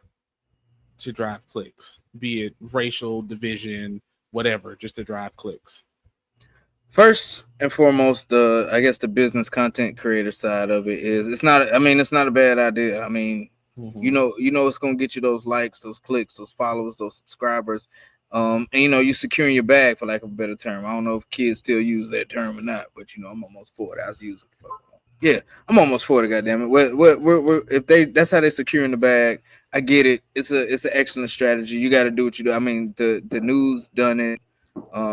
to drive clicks, be it racial division, whatever, just to drive clicks? First and foremost, I guess the business content creator side of it is, it's not a bad idea. I mean, you know, it's gonna get you those likes, those clicks, those followers, those subscribers. And you securing your bag, for lack of a better term. I don't know if kids still use that term or not, but I'm almost 40. I was using it. Yeah, I'm almost 40. Goddamn it! What if that's how they securing the bag? I get it. It's an excellent strategy. You got to do what you do. I mean, the news done it.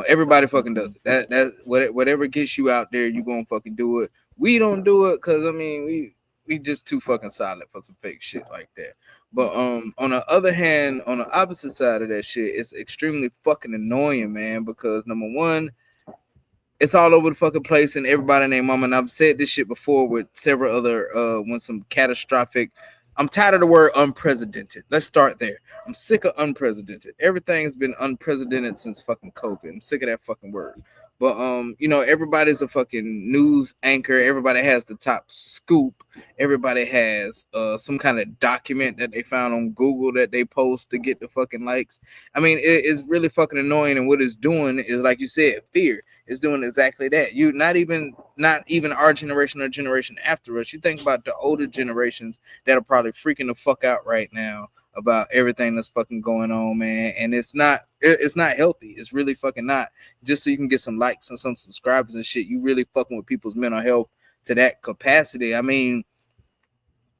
Everybody fucking does it. That whatever gets you out there, you gonna fucking do it. We don't do it because I mean we just too fucking solid for some fake shit like that. But on the other hand, on the opposite side of that shit, it's extremely fucking annoying, man, because number one, it's all over the fucking place and everybody named mama. And I've said this shit before with several other when some catastrophic. I'm tired of the word unprecedented. Let's start there. I'm sick of unprecedented. Everything's been unprecedented since fucking COVID. I'm sick of that fucking word. But everybody's a fucking news anchor. Everybody has the top scoop. Everybody has some kind of document that they found on Google that they post to get the fucking likes. I mean, it's really fucking annoying. And what it's doing is, like you said, fear. It's doing exactly that. You not even our generation or generation after us. You think about the older generations that are probably freaking the fuck out right now about everything that's fucking going on, man. And it's not healthy. It's really fucking not. Just so you can get some likes and some subscribers and shit, you really fucking with people's mental health to that capacity. I mean,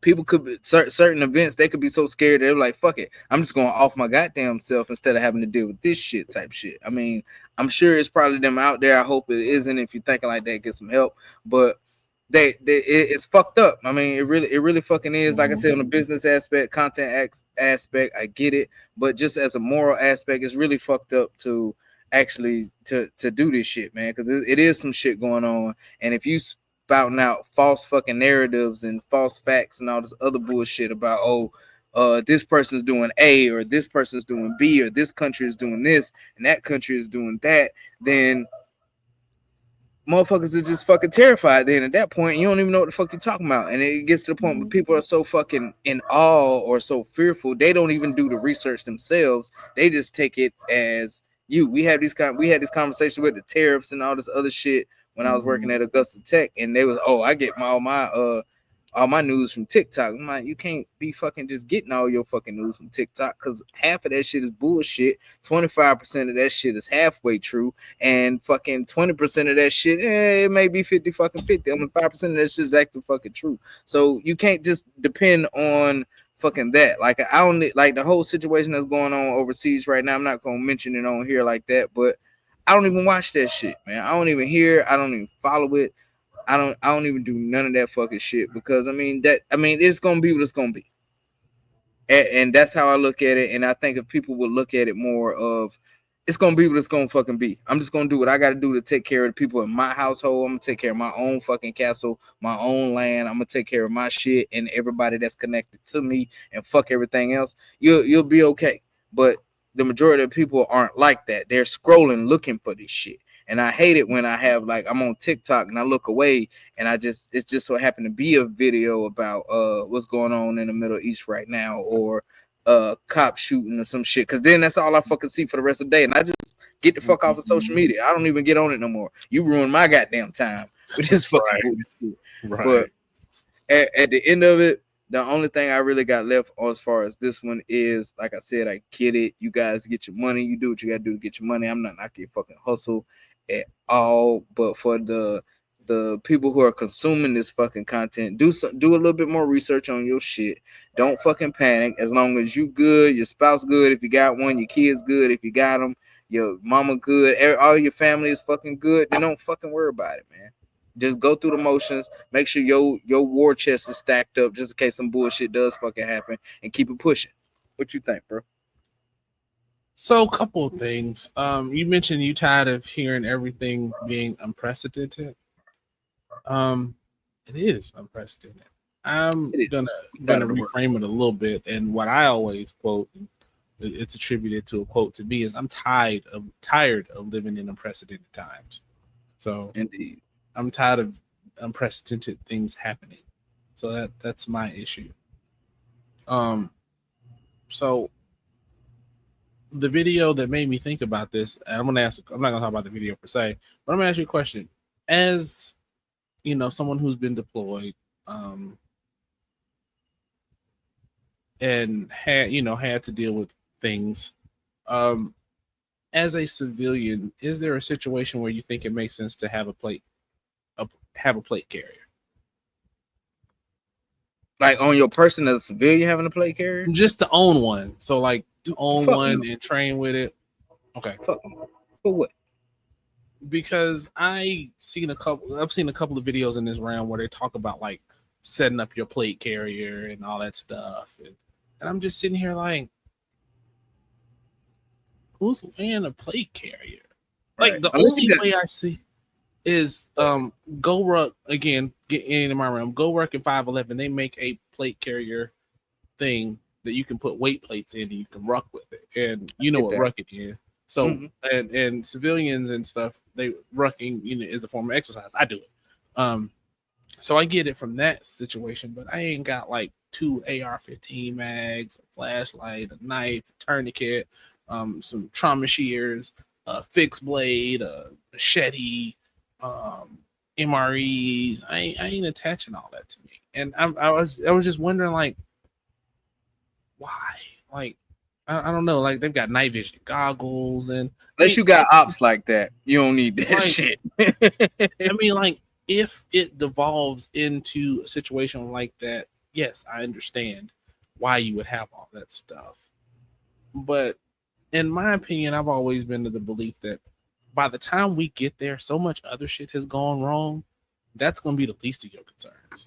people could be certain events, they could be so scared they're like, fuck it, I'm just going off my goddamn self instead of having to deal with this shit type shit. I mean, I'm sure it's probably them out there. I hope it isn't. If you're thinking like that, get some help. But it's fucked up. I mean, it really fucking is. Like I said, on the business aspect, content aspect, I get it. But just as a moral aspect, it's really fucked up to actually to do this shit, man. Because it is some shit going on. And if you spouting out false fucking narratives and false facts and all this other bullshit about, this person's doing A, or this person's doing B, or this country is doing this and that country is doing that, then motherfuckers are just fucking terrified. Then at that point, you don't even know what the fuck you're talking about. And it gets to the point where people are so fucking in awe or so fearful, they don't even do the research themselves. They just take it as We had this conversation with the tariffs and all this other shit when I was working at Augusta Tech, and they was, I get all my news from TikTok. I'm like, you can't be fucking just getting all your fucking news from TikTok, because half of that shit is bullshit. 25% of that shit is halfway true, and fucking 20% of that shit, it may be 50 fucking 50. Only 5% of that shit is actually fucking true. So you can't just depend on fucking that. Like, I only like the whole situation that's going on overseas right now. I'm not gonna mention it on here like that, but I don't even watch that shit, man. I don't even hear. I don't even follow it. I don't even do none of that fucking shit, because it's gonna be what it's gonna be, and that's how I look at it. And I think if people would look at it more of, it's gonna be what it's gonna fucking be. I'm just gonna do what I gotta do to take care of the people in my household. I'm gonna take care of my own fucking castle, my own land. I'm gonna take care of my shit and everybody that's connected to me, and fuck everything else. You'll be okay. But the majority of people aren't like that. They're scrolling looking for this shit. And I hate it when I have, like, I'm on TikTok and I look away and it's just so happened to be a video about what's going on in the Middle East right now, or cop shooting or some shit. Because then that's all I fucking see for the rest of the day. And I just get the fuck off of social media. I don't even get on it no more. You ruin my goddamn time with this fucking bullshit. Right. But at the end of it, the only thing I really got left as far as this one is, like I said, I get it. You guys get your money. You do what you got to do to get your money. I'm not knocking your fucking hustle at all. But for the people who are consuming this fucking content, do a little bit more research on your shit. Don't fucking panic. As long as you good, your spouse good, if you got one, your kids good, if you got them, your mama good, all your family is fucking good, then don't fucking worry about it, man. Just go through the motions. Make sure your war chest is stacked up just in case some bullshit does fucking happen, and keep it pushing. What you think, bro? So, a couple of things. You mentioned you tired of hearing everything being unprecedented. It is unprecedented. I'm gonna reframe it a little bit, and what I always quote, it's attributed to a quote to me, is I'm tired of living in unprecedented times. So, indeed, I'm tired of unprecedented things happening. So that's my issue. So the video that made me think about this, and I'm not gonna talk about the video per se, but I'm gonna ask you a question. As you know, someone who's been deployed, and had to deal with things, as a civilian, is there a situation where you think it makes sense to have a plate carrier? Like, on your person as a civilian having a plate carrier? Just to own one. So, like, to own one and train with it. Okay. For what? Because I've seen a couple of videos in this realm where they talk about, like, setting up your plate carrier and all that stuff. And I'm just sitting here like, who's wearing a plate carrier? Like, right. The only way I see is Go Ruck, again, get in my realm. Go Ruck and 511, they make a plate carrier thing that you can put weight plates in and you can ruck with it. And you know what rucking is. So and civilians and stuff, they rucking, is a form of exercise. I do it. So I get it from that situation, but I ain't got like 2 AR-15 mags, a flashlight, a knife, a tourniquet, some trauma shears, a fixed blade, a machete, MREs. I ain't attaching all that to me. And I was just wondering, like, why? Like, I don't know. Like, they've got night vision goggles, and unless you got ops like that, you don't need that shit. I mean, like, if it devolves into a situation like that, yes, I understand why you would have all that stuff. But in my opinion, I've always been to the belief that by the time we get there, so much other shit has gone wrong. That's going to be the least of your concerns.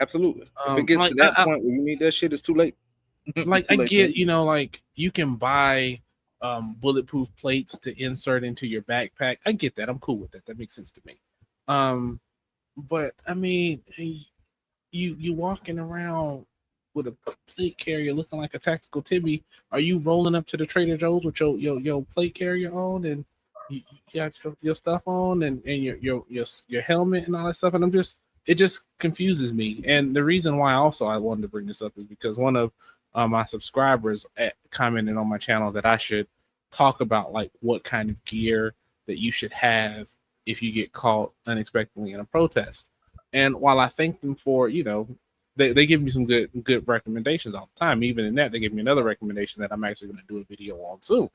Absolutely. If it gets to that point where you need that shit, it's too late. Like, I get, like, you can buy bulletproof plates to insert into your backpack. I get that. I'm cool with that. That makes sense to me. But I mean, you walking around with a plate carrier looking like a tactical Timmy. Are you rolling up to the Trader Joe's with your plate carrier on, and you got your stuff on, and your helmet and all that stuff? And it just confuses me. And the reason why also I wanted to bring this up is because one of my subscribers commented on my channel that I should talk about like what kind of gear that you should have if you get caught unexpectedly in a protest. And while I thank them for, they give me some good recommendations all the time. Even in that, they give me another recommendation that I'm actually going to do a video on soon.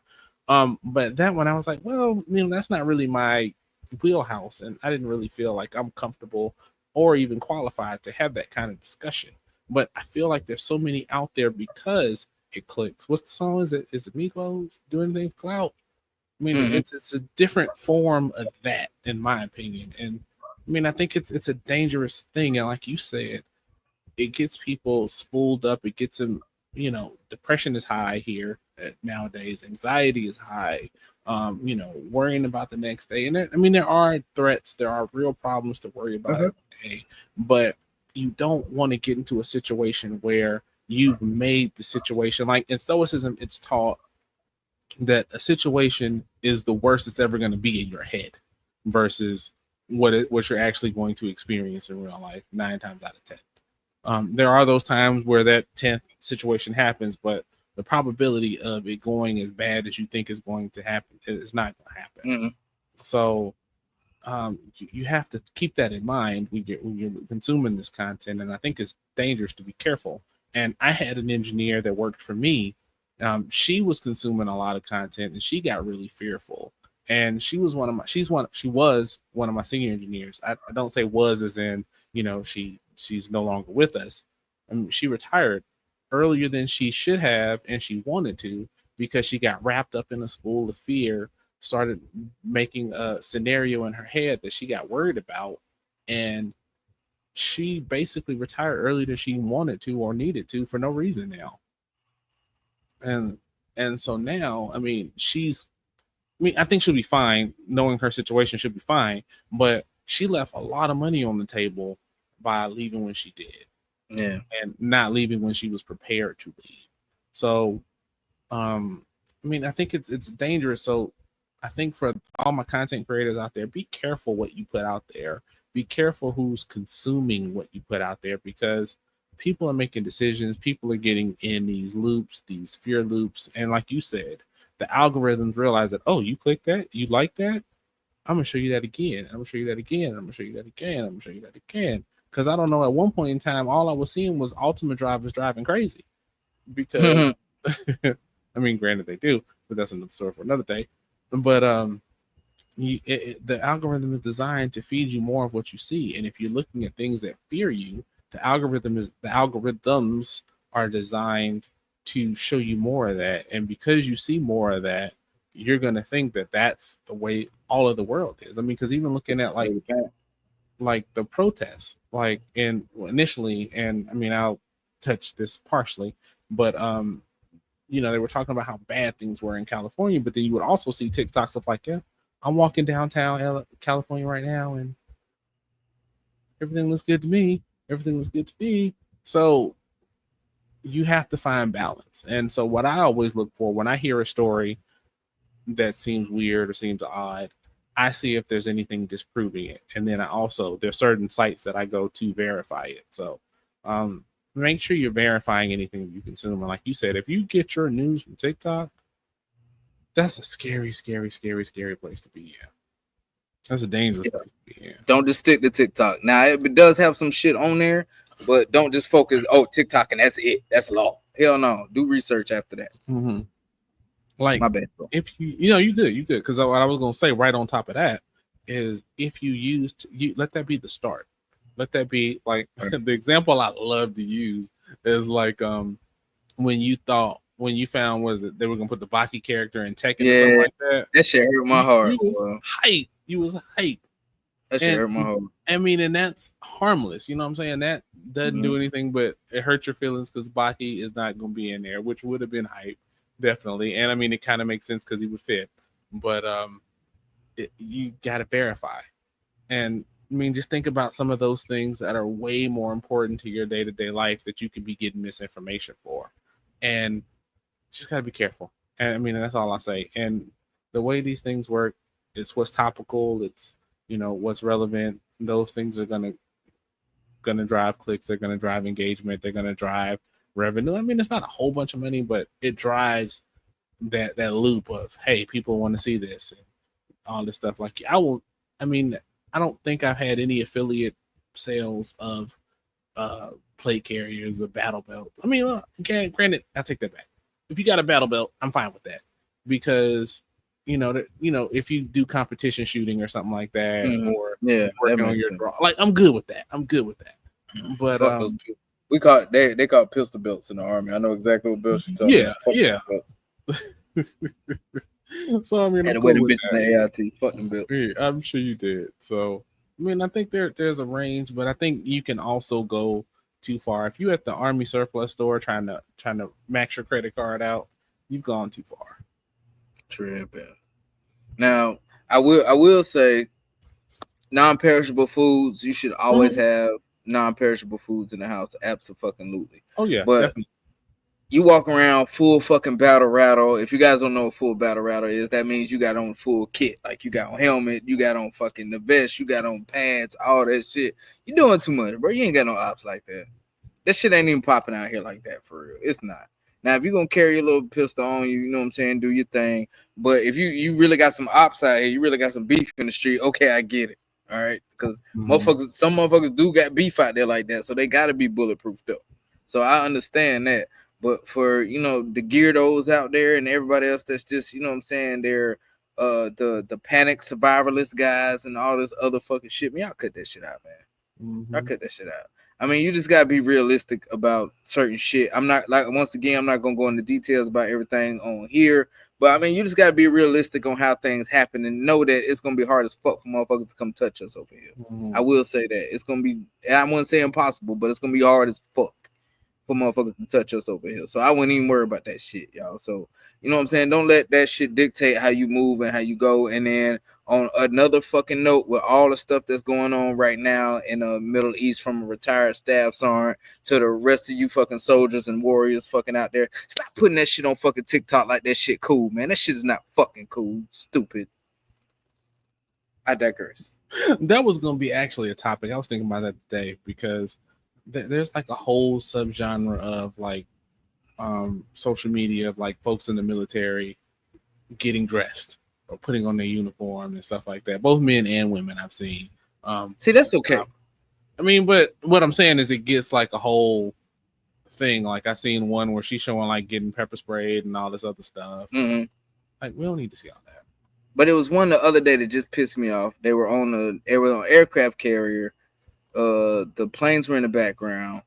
But that one I was like, well, that's not really my wheelhouse, and I didn't really feel like I'm comfortable or even qualified to have that kind of discussion. But I feel like there's so many out there because it clicks. What's the song? Is it Migos? Do anything for clout? I mean, it's a different form of that, in my opinion. And I mean, I think it's a dangerous thing. And like you said, it gets people spooled up. It gets them, depression is high here nowadays. Anxiety is high. Worrying about the next day. And there are threats. There are real problems to worry about every day. But you don't want to get into a situation where you've made the situation, like in Stoicism, it's taught that a situation is the worst it's ever going to be in your head versus what you're actually going to experience in real life 9 times out of 10. There are those times where that 10th situation happens, but the probability of it going as bad as you think is going to happen is not going to happen. So you have to keep that in mind when you're consuming this content, and I think it's dangerous to be careful. And I had an engineer that worked for me. She was consuming a lot of content, and she got really fearful. And she was one of my senior engineers. I don't say was as in she's no longer with us. I mean, she retired earlier than she should have, and she wanted to because she got wrapped up in a spool of fear, started making a scenario in her head that she got worried about, and she basically retired earlier than she wanted to or needed to for no reason now. And so now, I think she'll be fine. Knowing her situation, she'll be fine. But she left a lot of money on the table by leaving when she did. Yeah. And not leaving when she was prepared to leave. So, I think it's dangerous. So I think for all my content creators out there, be careful what you put out there. Be careful who's consuming what you put out there, because people are making decisions. People are getting in these loops, these fear loops. And like you said, the algorithms realize that, oh, you click that, you like that, I'm going to show you that again. I'm going to show you that again. I'm going to show you that again. I'm going to show you that again. Because I don't know, at one point in time, all I was seeing was Ultimate drivers driving crazy. Because, granted they do, but that's another story for another day. But the algorithm is designed to feed you more of what you see. And if you're looking at things that fear you, the algorithms are designed to show you more of that. And because you see more of that, you're going to think that that's the way all of the world is. Because even looking at like the protests, like initially, and I'll touch this partially, but they were talking about how bad things were in California, but then you would also see TikToks of like, yeah, I'm walking downtown California right now, and everything looks good to me. Everything looks good to me. So you have to find balance. And so what I always look for when I hear a story that seems weird or seems odd, I see if there's anything disproving it. And then there's certain sites that I go to verify it. So make sure you're verifying anything you consume. And like you said, if you get your news from TikTok, that's a scary, scary, scary, scary place to be in. That's a dangerous place to be in. Don't just stick to TikTok. Now, it does have some shit on there, but don't just focus, TikTok and that's it. That's law. Hell no. Do research after that. Mm-hmm. Like, my bad, bro. If you good. Because what I was going to say right on top of that is if you let that be the start. Let that be like the example I love to use is like when you found they were gonna put the Baki character in Tekken or something like that. That shit hurt my heart. You was hype. That shit hurt my heart. And that's harmless. You know what I'm saying? That doesn't do anything, but it hurt your feelings because Baki is not gonna be in there, which would have been hype, definitely. And it kind of makes sense because he would fit. But you gotta verify. And just think about some of those things that are way more important to your day-to-day life that you could be getting misinformation for. And just got to be careful. And that's all I say. And the way these things work, it's what's topical. It's, what's relevant. Those things are going to drive clicks. They're going to drive engagement. They're going to drive revenue. It's not a whole bunch of money, but it drives that loop of, hey, people want to see this and all this stuff. Like I will, I mean, I don't think I've had any affiliate sales of plate carriers or battle belt. I mean, granted, I take that back. If you got a battle belt, I'm fine with that because if you do competition shooting or something like that, or working on your draw, like I'm good with that. But fuck those we call it, they call it pistol belts in the Army. I know exactly what belts you're talking about. So I mean, had to wear the bitches in the AIT. Fuck them belts. Yeah, I'm sure you did. So I mean, I think there's a range, but I think you can also go too far. If you at the Army surplus store trying to max your credit card out, you've gone too far. Tripping. Now, I will say, non-perishable foods. You should always have non-perishable foods in the house. Absolutely. Oh yeah, but definitely. You walk around full fucking battle rattle. If you guys don't know what full battle rattle is, that means you got on full kit. Like you got on helmet, you got on fucking the vest, you got on pants, all that shit. You doing too much, bro. You ain't got no ops like that. That shit ain't even popping out here like that for real. It's not. Now, if you're gonna carry a little pistol on you, you know what I'm saying, do your thing. But if you really got some ops out here, you really got some beef in the street, okay, I get it. All right. Because some motherfuckers do got beef out there like that, so they gotta be bulletproof though. So I understand that. But for, the geardos out there and everybody else that's just, you know what I'm saying, they're the panic survivalist guys and all this other fucking shit, man, y'all cut that shit out, man. Y'all cut that shit out. I mean, you just gotta be realistic about certain shit. I'm not gonna go into details about everything on here, but I mean, you just gotta be realistic on how things happen and know that it's gonna be hard as fuck for motherfuckers to come touch us over here. I will say that it's gonna be, I wouldn't say impossible, but it's gonna be hard as fuck for motherfuckers to touch us over here. So I wouldn't even worry about that shit, y'all. So, you know what I'm saying? Don't let that shit dictate how you move and how you go. And then on another fucking note, with all the stuff that's going on right now in the Middle East, from a retired staff sergeant to the rest of you fucking soldiers and warriors fucking out there, stop putting that shit on fucking TikTok like that shit cool, man. That shit is not fucking cool. Stupid. I digress. That was going to be actually a topic. I was thinking about that today because there's like a whole subgenre of like social media of like folks in the military getting dressed or putting on their uniform and stuff like that. Both men and women I've seen. See, that's okay. I mean, but what I'm saying is it gets like a whole thing. Like I've seen one where she's showing like getting pepper sprayed and all this other stuff. Like we don't need to see all that. But it was one the other day that just pissed me off. They were on aircraft carrier. The planes were in the background,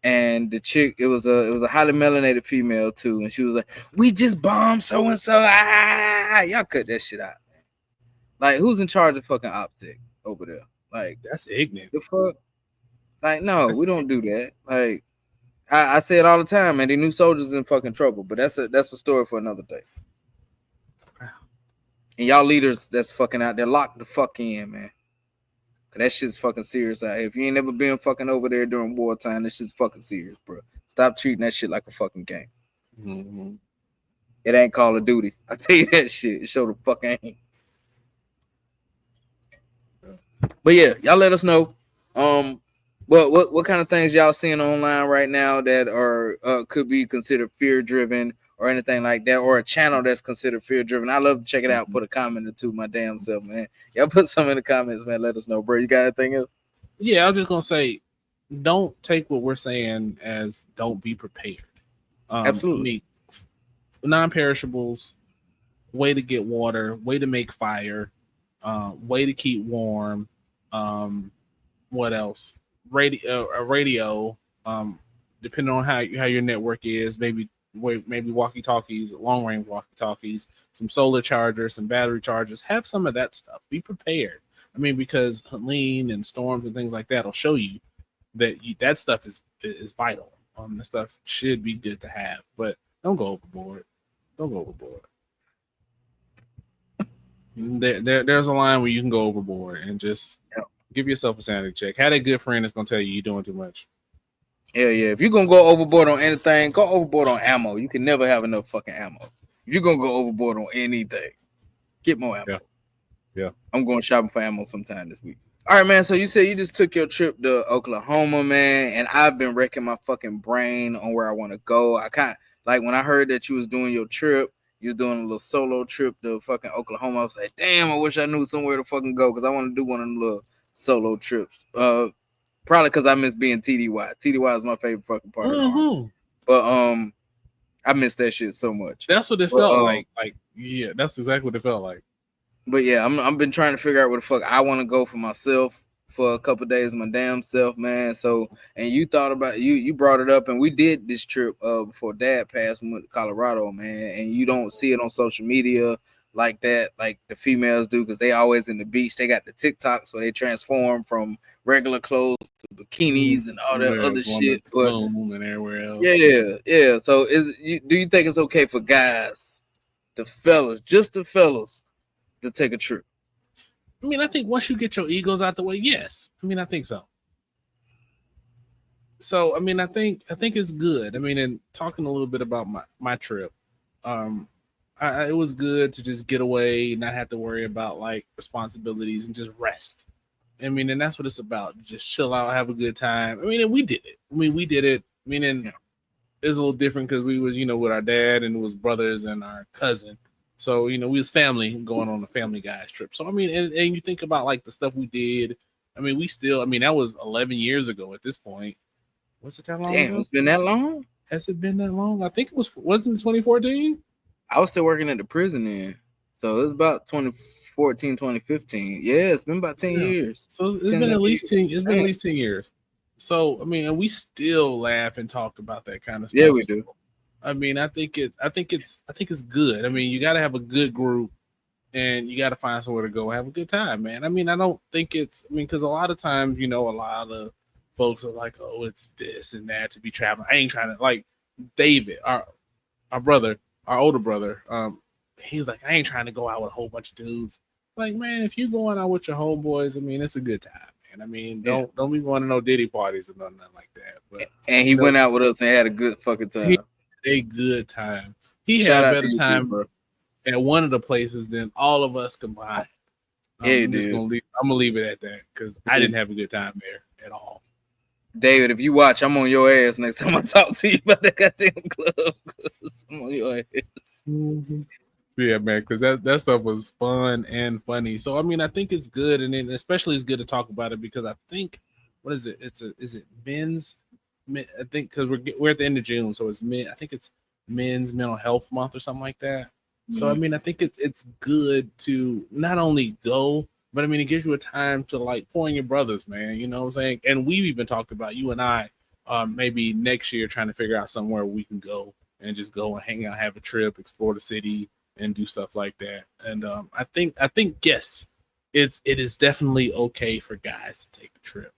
and the chick, it was a highly melanated female too, and she was like, "We just bombed so and so." Y'all cut that shit out, man. Like, who's in charge of fucking optic over there? Like, that's ignorant. The fuck? Like, no, we don't do that. Like, I say it all the time, man. The new soldiers in fucking trouble, but that's a story for another day. Wow. And y'all leaders that's fucking out there, lock the fuck in, man. That shit's fucking serious out here. If you ain't never been fucking over there during wartime, this shit's fucking serious, bro. Stop treating that shit like a fucking game. It ain't Call of Duty. I tell you that shit. It show the fuck ain't. But yeah, y'all let us know. What kind of things y'all seeing online right now that are could be considered fear driven or anything like that, or a channel that's considered fear driven? I love to check it out. Put a comment or two, my damn self, man. Y'all put some in the comments, man. Let us know, bro. You got anything else? Yeah, I'm just gonna say, don't take what we're saying as don't be prepared. Absolutely. Non-perishables, way to get water, way to make fire, way to keep warm. What else? Radio. Depending on how your network is, maybe walkie-talkies, long-range walkie-talkies, some solar chargers, some battery chargers. Have some of that stuff. Be prepared. I mean, because Helene and storms and things like that will show you that that stuff is vital. That stuff should be good to have, but don't go overboard. There's a line where you can go overboard and just give yourself a sanity check. Had a good friend that's gonna tell you you're doing too much. Yeah. If you're gonna go overboard on anything, go overboard on ammo. You can never have enough fucking ammo. If you're gonna go overboard on anything, get more ammo. Yeah. I'm going shopping for ammo sometime this week. All right, man. So you said you just took your trip to Oklahoma, man, and I've been wrecking my fucking brain on where I want to go. I kind of like when I heard that you was doing your trip, you were doing a little solo trip to fucking Oklahoma. I was like, damn, I wish I knew somewhere to fucking go because I want to do one of them little solo trips. Probably because I miss being TDY. TDY is my favorite fucking part of the army. But I miss that shit so much. That's what it felt like. Like, yeah, that's exactly what it felt like. But yeah, I've been trying to figure out where the fuck I want to go for myself for a couple of days, my damn self, man. So, and you thought about you brought it up, and we did this trip before Dad passed. We went to Colorado, man, and you don't see it on social media like that, like the females do, because they always in the beach. They got the TikToks where they transform from regular clothes to bikinis and all that other shit. But and everywhere else. Yeah. So, do you think it's okay for guys, the fellas, just the fellas, to take a trip? I mean, I think once you get your egos out the way, yes. I mean, I think so. So, I mean, I think it's good. I mean, and talking a little bit about my trip, it was good to just get away, not have to worry about like responsibilities and just rest. I mean, and that's what it's about. Just chill out, have a good time. I mean, and we did it. I mean, and it was a little different because we was, with our dad and it was brothers and our cousin. So, we was family going on a family guys trip. So, I mean, and you think about like the stuff we did. I mean, that was 11 years ago at this point. Was it that long ago? It's been that long? Has it been that long? I think wasn't it 2014? I was still working at the prison then. So it was about 2014, 2015. Yeah, it's been about 10 years. So it's been at least 10. It's been at least 10 years. So, I mean, and we still laugh and talk about that kind of stuff. Yeah, we do. I mean, I think it's good. I mean, you got to have a good group, and you got to find somewhere to go have a good time, man. I mean, I don't think because a lot of times, a lot of folks are like, oh, it's this and that to be traveling. I ain't trying to, like David, our brother, our older brother. He's like, I ain't trying to go out with a whole bunch of dudes. Like, man, if you going out with your homeboys, I mean, it's a good time. I mean, don't be going to no Diddy parties or nothing like that. But he went out with us and had a good fucking time. A good time. He had a better time at one of the places than all of us combined. I'm gonna leave it at that because I didn't have a good time there at all. David, if you watch, I'm on your ass next time I talk to you about that goddamn club. I'm on your ass. Mm-hmm. Yeah, man, because that stuff was fun and funny. So I mean, I think it's good, and then especially it's good to talk about it because I think is it men's? I think because we're at the end of June, so it's I think it's Men's Mental Health Month or something like that. Mm-hmm. So I mean, I think it's good to not only go, but I mean, it gives you a time to like pour in your brothers, man. You know what I'm saying? And we've even talked about you and I, maybe next year trying to figure out somewhere we can go and just go and hang out, have a trip, explore the city, and do stuff like that. And I think yes, it is definitely okay for guys to take a trip.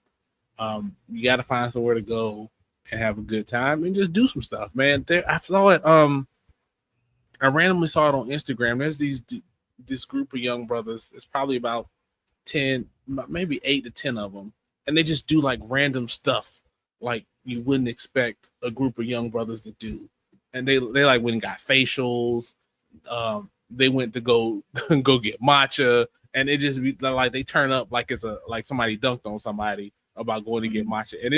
You got to find somewhere to go and have a good time and just do some stuff, man. I saw it. I randomly saw it on Instagram. There's this group of young brothers. It's probably about 10, maybe 8 to 10 of them, and they just do like random stuff like you wouldn't expect a group of young brothers to do. And they like went and got facials. They went to go get matcha, and it just be like they turn up like it's like somebody dunked on somebody about going to get matcha, and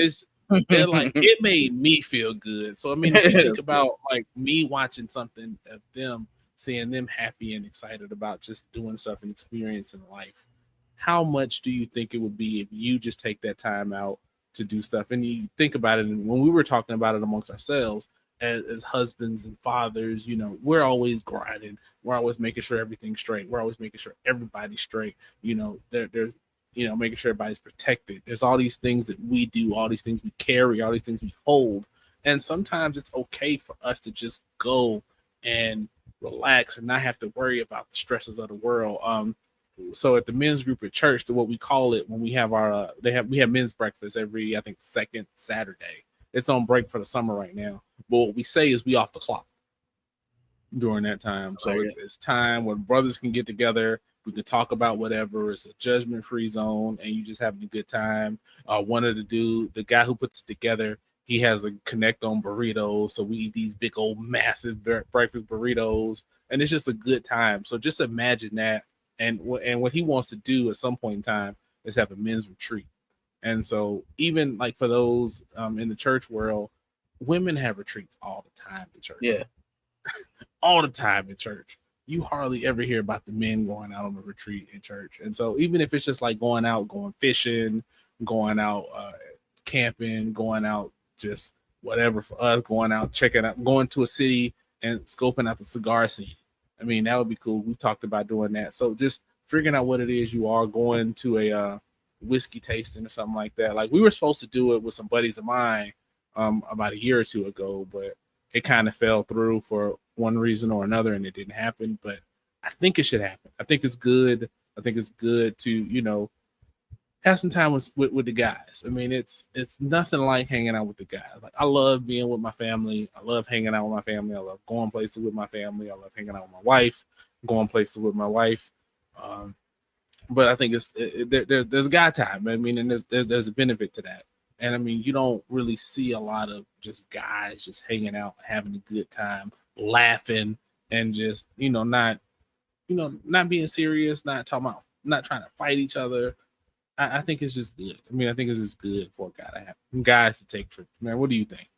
they're like, it made me feel good. So I mean, if you think about like me watching something of them, seeing them happy and excited about just doing stuff and experiencing life, how much do you think it would be if you just take that time out to do stuff? And you think about it, and when we were talking about it amongst ourselves as husbands and fathers, we're always grinding. We're always making sure everything's straight. We're always making sure everybody's straight. They're making sure everybody's protected. There's all these things that we do, all these things we carry, all these things we hold. And sometimes it's okay for us to just go and relax and not have to worry about the stresses of the world. So at the men's group at church, to what we call it when we have our, we have men's breakfast every, I think, second Saturday. It's on break for the summer right now. But what we say is we off the clock during that time. So it's time when brothers can get together. We can talk about whatever. It's a judgment-free zone, and you just having a good time. The guy who puts it together, he has a connect on burritos. So we eat these big old massive breakfast burritos, and it's just a good time. So just imagine that. And what he wants to do at some point in time is have a men's retreat. And so even like for those in the church world, women have retreats all the time in church. Yeah. all the time in church. You hardly ever hear about the men going out on a retreat in church. And so even if it's just like going out, going fishing, going out camping, going out just whatever for us, going out, checking out, going to a city and scoping out the cigar scene. I mean, that would be cool. We talked about doing that. So just figuring out what it is you are going to a whiskey tasting or something like that. Like we were supposed to do it with some buddies of mine about a year or two ago, but it kind of fell through for one reason or another and it didn't happen. But I think it should happen. I think it's good. I think it's good to, have some time with the guys. I mean, it's nothing like hanging out with the guys. Like I love being with my family. I love hanging out with my family. I love going places with my family. I love hanging out with my wife, going places with my wife. But I think there's guy time. I mean, and there's a benefit to that. And I mean, you don't really see a lot of just guys just hanging out, having a good time, laughing, and just not being serious, not talking about, not trying to fight each other. I think it's just good. I mean, I think it's just good for a guy to have guys to take trips. Man, what do you think?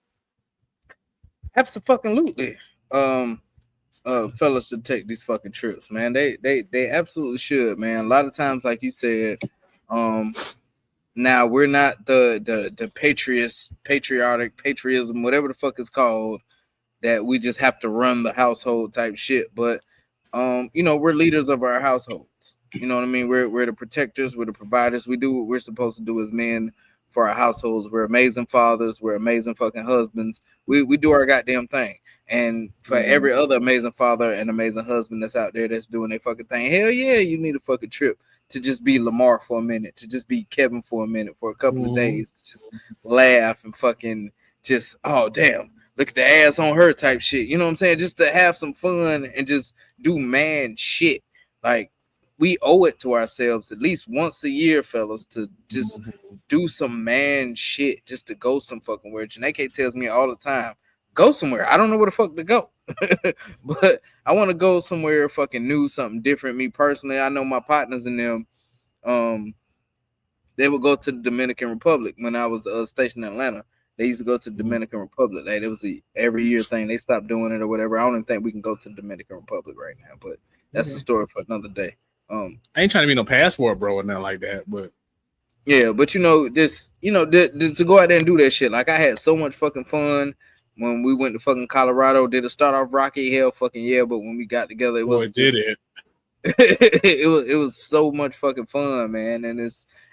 Absolutely. Fellas should take these fucking trips, man. They absolutely should, man. A lot of times, like you said, now we're not the patriotism, whatever the fuck it's called, that we just have to run the household type shit. But we're leaders of our households. You know what I mean? We're the protectors, we're the providers. We do what we're supposed to do as men for our households. We're amazing fathers, we're amazing fucking husbands. We do our goddamn thing. And for every other amazing father and amazing husband that's out there that's doing their fucking thing, hell yeah, you need a fucking trip to just be Lamar for a minute, to just be Kevin for a minute, for a couple of days, to just laugh and fucking just, oh damn, look at the ass on her type shit. You know what I'm saying? Just to have some fun and just do man shit. Like, we owe it to ourselves at least once a year, fellas, to just do some man shit, just to go some fucking where. Janae tells me all the time, go somewhere. I don't know where the fuck to go, but I want to go somewhere fucking new, something different. Me personally, I know my partners in them, they would go to the Dominican Republic when I was stationed in Atlanta. They used to go to the Dominican Republic. Like, it was a every year thing. They stopped doing it or whatever. I don't even think we can go to the Dominican Republic right now, but that's a story for another day. I ain't trying to be no passport bro or nothing like that, but yeah, but to go out there and do that shit. Like, I had so much fucking fun when we went to fucking Colorado. Did it start off rocky? Hell fucking yeah, but when we got together, it was it was so much fucking fun, man. And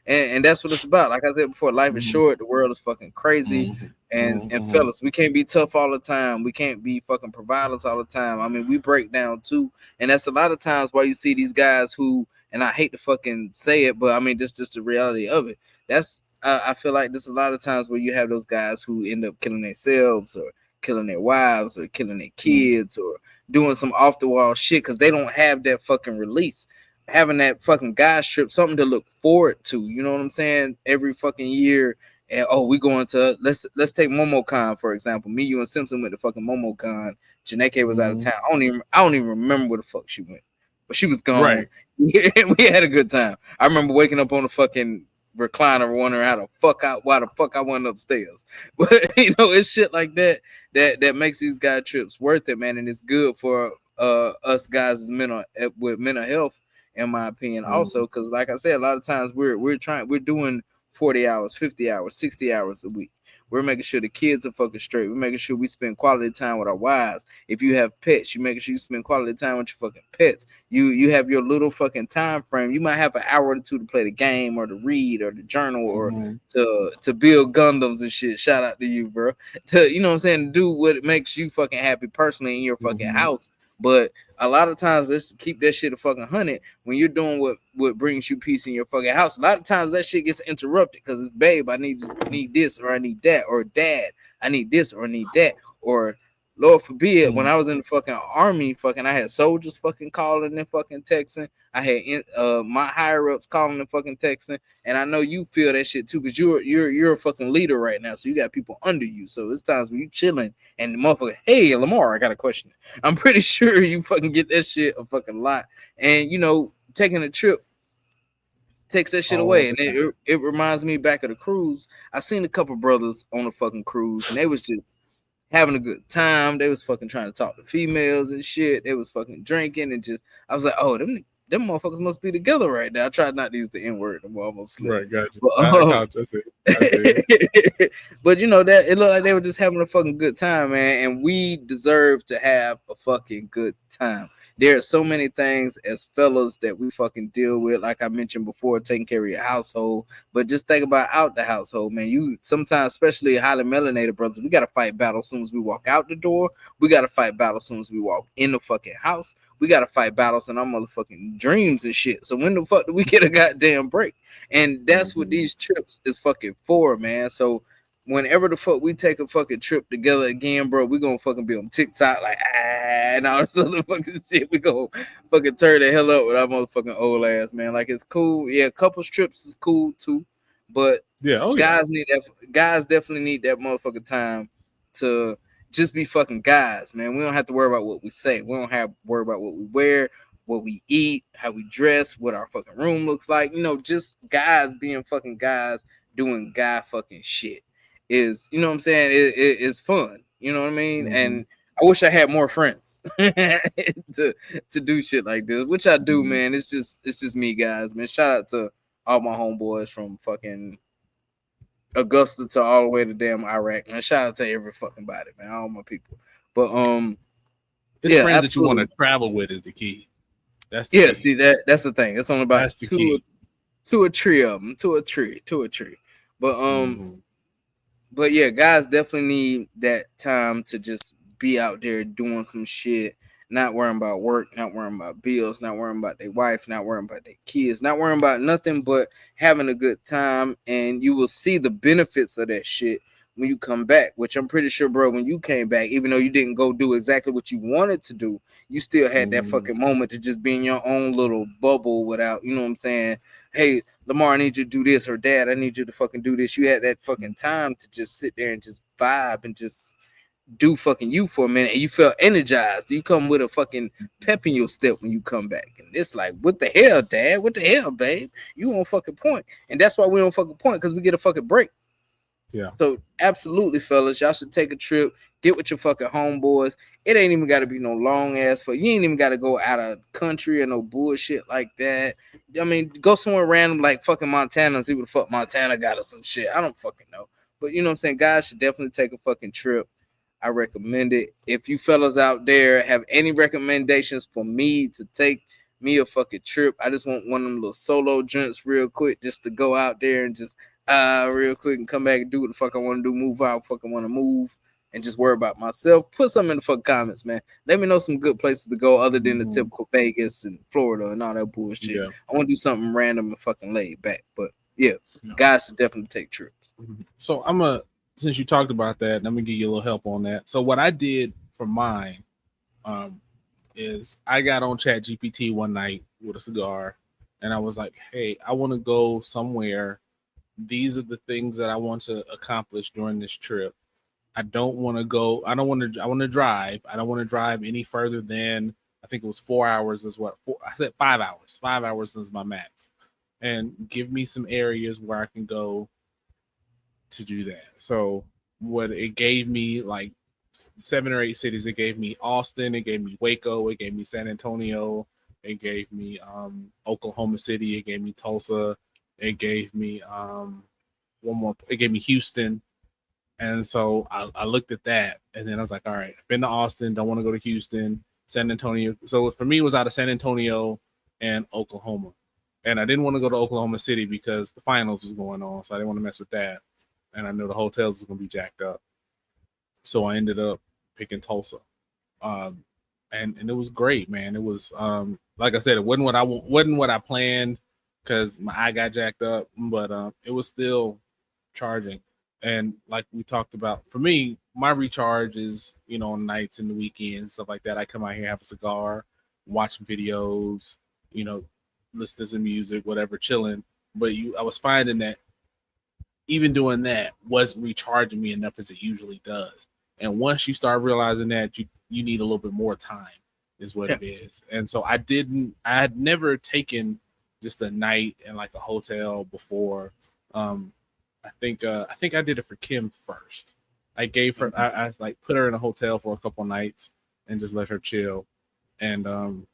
and that's what it's about. Like I said before, life is short, the world is fucking crazy. And fellas, we can't be tough all the time. We can't be fucking providers all the time. I mean, we break down too. And that's a lot of times why you see these guys who, and I hate to fucking say it, but I mean, just the reality of it. That's I feel like there's a lot of times where you have those guys who end up killing themselves or killing their wives or killing their kids or doing some off the wall shit because they don't have that fucking release. Having that fucking guys trip, something to look forward to. You know what I'm saying? Every fucking year. And we going to let's take MomoCon for example. Me, you, and Simpson went to fucking MomoCon. Janeke was out of town. I don't even remember where the fuck she went, but she was gone. Right. We had a good time. I remember waking up on the fucking recliner, wondering why the fuck I went upstairs. But it's shit like that makes these guy trips worth it, man, and it's good for us guys with mental health, in my opinion, also, because like I said, a lot of times we're doing 40 hours, 50 hours, 60 hours a week. We're making sure the kids are fucking straight. We're making sure we spend quality time with our wives. If you have pets, you making sure you spend quality time with your fucking pets. You have your little fucking time frame. You might have an hour or two to play the game or to read or to journal or to build Gundams and shit. Shout out to you, bro. You know what I'm saying? Do what makes you fucking happy personally in your fucking house. But a lot of times, let's keep that shit a fucking 100. When you're doing what brings you peace in your fucking house, a lot of times that shit gets interrupted because it's, babe, I need this or I need that, or dad, I need this or I need that, or Lord forbid, when I was in the fucking army, fucking I had soldiers fucking calling and fucking texting. I had my higher ups calling and fucking texting, and I know you feel that shit too because you're a fucking leader right now, so you got people under you. So it's times when you chilling and the motherfucker, hey Lamar, I got a question. I'm pretty sure you fucking get that shit a fucking lot, and taking a trip takes that shit away. And it reminds me back of the cruise. I seen a couple brothers on a fucking cruise, and they was just having a good time. They was fucking trying to talk to females and shit. They was fucking drinking and just. I was like, oh, them motherfuckers must be together right now. I tried not to use the N word. I'm almost slipped. Right, gotcha. But, I caught you. I see it. but you know that it looked like they were just having a fucking good time, man. And we deserve to have a fucking good time. There are so many things as fellas that we fucking deal with, like I mentioned before, taking care of your household. But just think about out the household, man. You sometimes, especially highly melanated brothers, we gotta fight battle as soon as we walk out the door. We gotta fight battle as soon as we walk in the fucking house. We gotta fight battles in our motherfucking dreams and shit. So when the fuck do we get a goddamn break? And that's what these trips is fucking for, man. So whenever the fuck we take a fucking trip together again, bro, we gonna fucking be on TikTok like and all this other fucking shit. We gonna fucking turn the hell up with our motherfucking old ass, man. Like it's cool. Yeah, couples trips is cool too. But yeah, guys need that. Guys definitely need that motherfucking time to just be fucking guys, man. We don't have to worry about what we say. We don't have to worry about what we wear, what we eat, how we dress, what our fucking room looks like. You know, just guys being fucking guys doing guy fucking shit is, you know what I'm saying? It's fun. You know what I mean? And I wish I had more friends to do shit like this, which I do, man. It's just me, guys, man. Shout out to all my homeboys from fucking Augusta to all the way to damn Iraq, man. Shout out to every fucking body, man. All my people. But it's friends that you want to travel with is the key. That's the key. See that's the thing. It's only about two or three of them, two or three. But yeah, guys definitely need that time to just be out there doing some shit, not worrying about work, not worrying about bills, not worrying about their wife, not worrying about their kids, not worrying about nothing but having a good time. And you will see the benefits of that shit when you come back, which I'm pretty sure, bro, when you came back, even though you didn't go do exactly what you wanted to do, you still had that fucking moment to just be in your own little bubble without, you know what I'm saying? Hey, Lamar, I need you to do this, or Dad, I need you to fucking do this. You had that fucking time to just sit there and just vibe and just do fucking you for a minute, and you felt energized. You come with a fucking pep in your step when you come back, and it's like, what the hell, Dad? What the hell, babe? You on fucking point, and that's why we on fucking point, because we get a fucking break. Yeah. So absolutely, fellas, y'all should take a trip. Get with your fucking homeboys. It ain't even got to be no long ass for. You ain't even got to go out of country or no bullshit like that. I mean, go somewhere random like fucking Montana and see what the fuck Montana got or some shit. I don't fucking know. But you know what I'm saying? Guys should definitely take a fucking trip. I recommend it. If you fellas out there have any recommendations for me to take me a fucking trip, I just want one of them little solo joints real quick just to go out there and just real quick and come back and do what the fuck I want to do, move out, fucking want to move, and just worry about myself. Put something in the fucking comments, man. Let me know some good places to go other than the typical Vegas and Florida and all that bullshit. Yeah. I want to do something random and fucking laid back. But yeah, guys should definitely take trips. So since you talked about that, let me give you a little help on that. So what I did for mine is I got on ChatGPT one night with a cigar, and I was like, hey, I want to go somewhere. These are the things that I want to accomplish during this trip. I want to drive. I don't want to drive any further than, I think it was 4 hours is what, I said 5 hours. 5 hours is my max. And give me some areas where I can go to do that. So what it gave me, like 7 or 8 cities. It gave me Austin. It gave me Waco. It gave me San Antonio. It gave me Oklahoma City. It gave me Tulsa. It gave me one more. It gave me Houston. And so I looked at that, and then I was like, all right, I've been to Austin. Don't want to go to Houston, San Antonio. So for me, it was out of San Antonio and Oklahoma. And I didn't want to go to Oklahoma City because the finals was going on, so I didn't want to mess with that. And I knew the hotels was going to be jacked up. So I ended up picking Tulsa. And it was great, man. It was, like I said, it wasn't what I planned because my eye got jacked up, but it was still charging. And like we talked about, for me, my recharge is, on nights and the weekends, stuff like that. I come out here, have a cigar, watch videos, listen to some music, whatever, chilling. But I was finding that even doing that wasn't recharging me enough as it usually does. And once you start realizing that, you need a little bit more time is what it is. And so I had never taken just a night in like a hotel before. I think I did it for Kim first. I gave her, I like put her in a hotel for a couple nights and just let her chill. And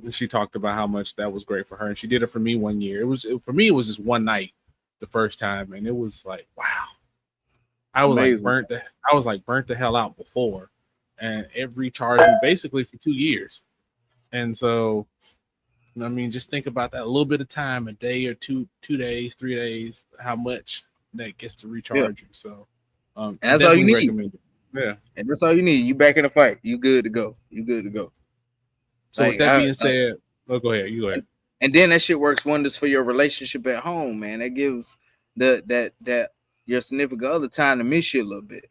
she talked about how much that was great for her, and she did it for me one year. For me, it was just one night the first time, and it was like, wow. I was Amazing. like burnt the hell out before, and it recharged me basically for 2 years. And so, I mean, just think about that, a little bit of time, a day or 2 days, 3 days, how much that gets to recharge you. So, and that's all you need. Yeah, and that's all you need. You back in the fight. You good to go. So with that being said, go ahead. You go ahead. And then that shit works wonders for your relationship at home, man. That gives that your significant other time to miss you a little bit.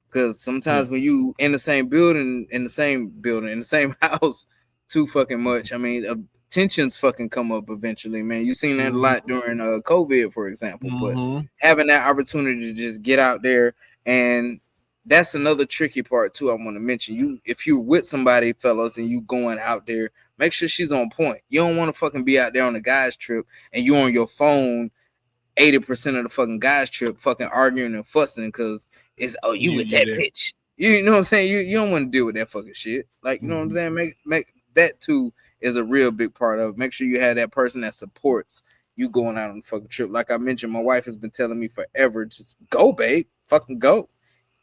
Because sometimes when you in the same building, in the same house too fucking much, I mean, tensions fucking come up eventually, man. You seen that a lot during COVID, for example. But having that opportunity to just get out there, and that's another tricky part too. I want to mention, if you're with somebody, fellas, and you going out there, make sure she's on point. You don't want to fucking be out there on a guy's trip and you on your phone 80% of the fucking guys trip, fucking arguing and fussing because it's you with that bitch. You know what I'm saying? You don't want to deal with that fucking shit. Like, you know what I'm saying? Make that too is a real big part of it. Make sure you have that person that supports you going out on the fucking trip. Like I mentioned, my wife has been telling me forever, just go, babe, fucking go.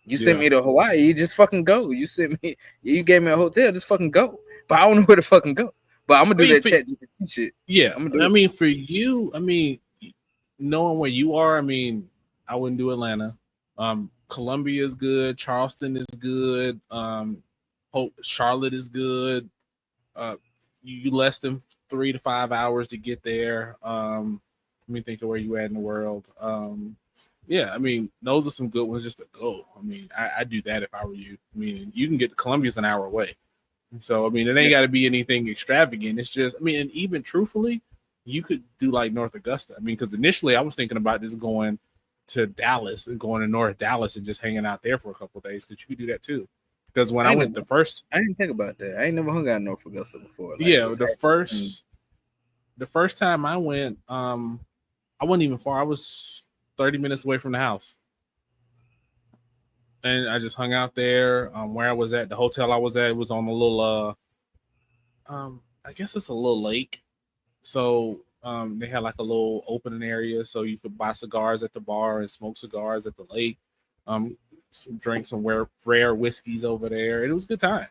You sent me to Hawaii, you just fucking go. You gave me a hotel, just fucking go. But I don't know where to fucking go. But I'm gonna do that chat GPT shit. Yeah, I mean, for you, I mean, knowing where you are, I mean, I wouldn't do Atlanta. Columbia is good. Charleston is good. Charlotte is good. You less than 3 to 5 hours to get there. Let me think of where you at in the world. Yeah, I mean, those are some good ones just to go. I mean, I'd do that if I were you. I mean, you can get to Columbia's an hour away. So, I mean, it ain't got to be anything extravagant. It's just, I mean, and even truthfully, you could do like North Augusta. I mean, because initially I was thinking about just going to Dallas and going to North Dallas and just hanging out there for a couple of days, because you could do that too. Because when I went the first, I didn't think about that. I ain't never hung out in North Augusta before. Like, yeah, the first time I went, I wasn't even far. I was 30 minutes away from the house, and I just hung out there. Where I was at, the hotel I was at, was on a little, I guess it's a little lake. So they had like a little opening area, so you could buy cigars at the bar and smoke cigars at the lake. Drink some rare whiskeys over there, and it was a good time.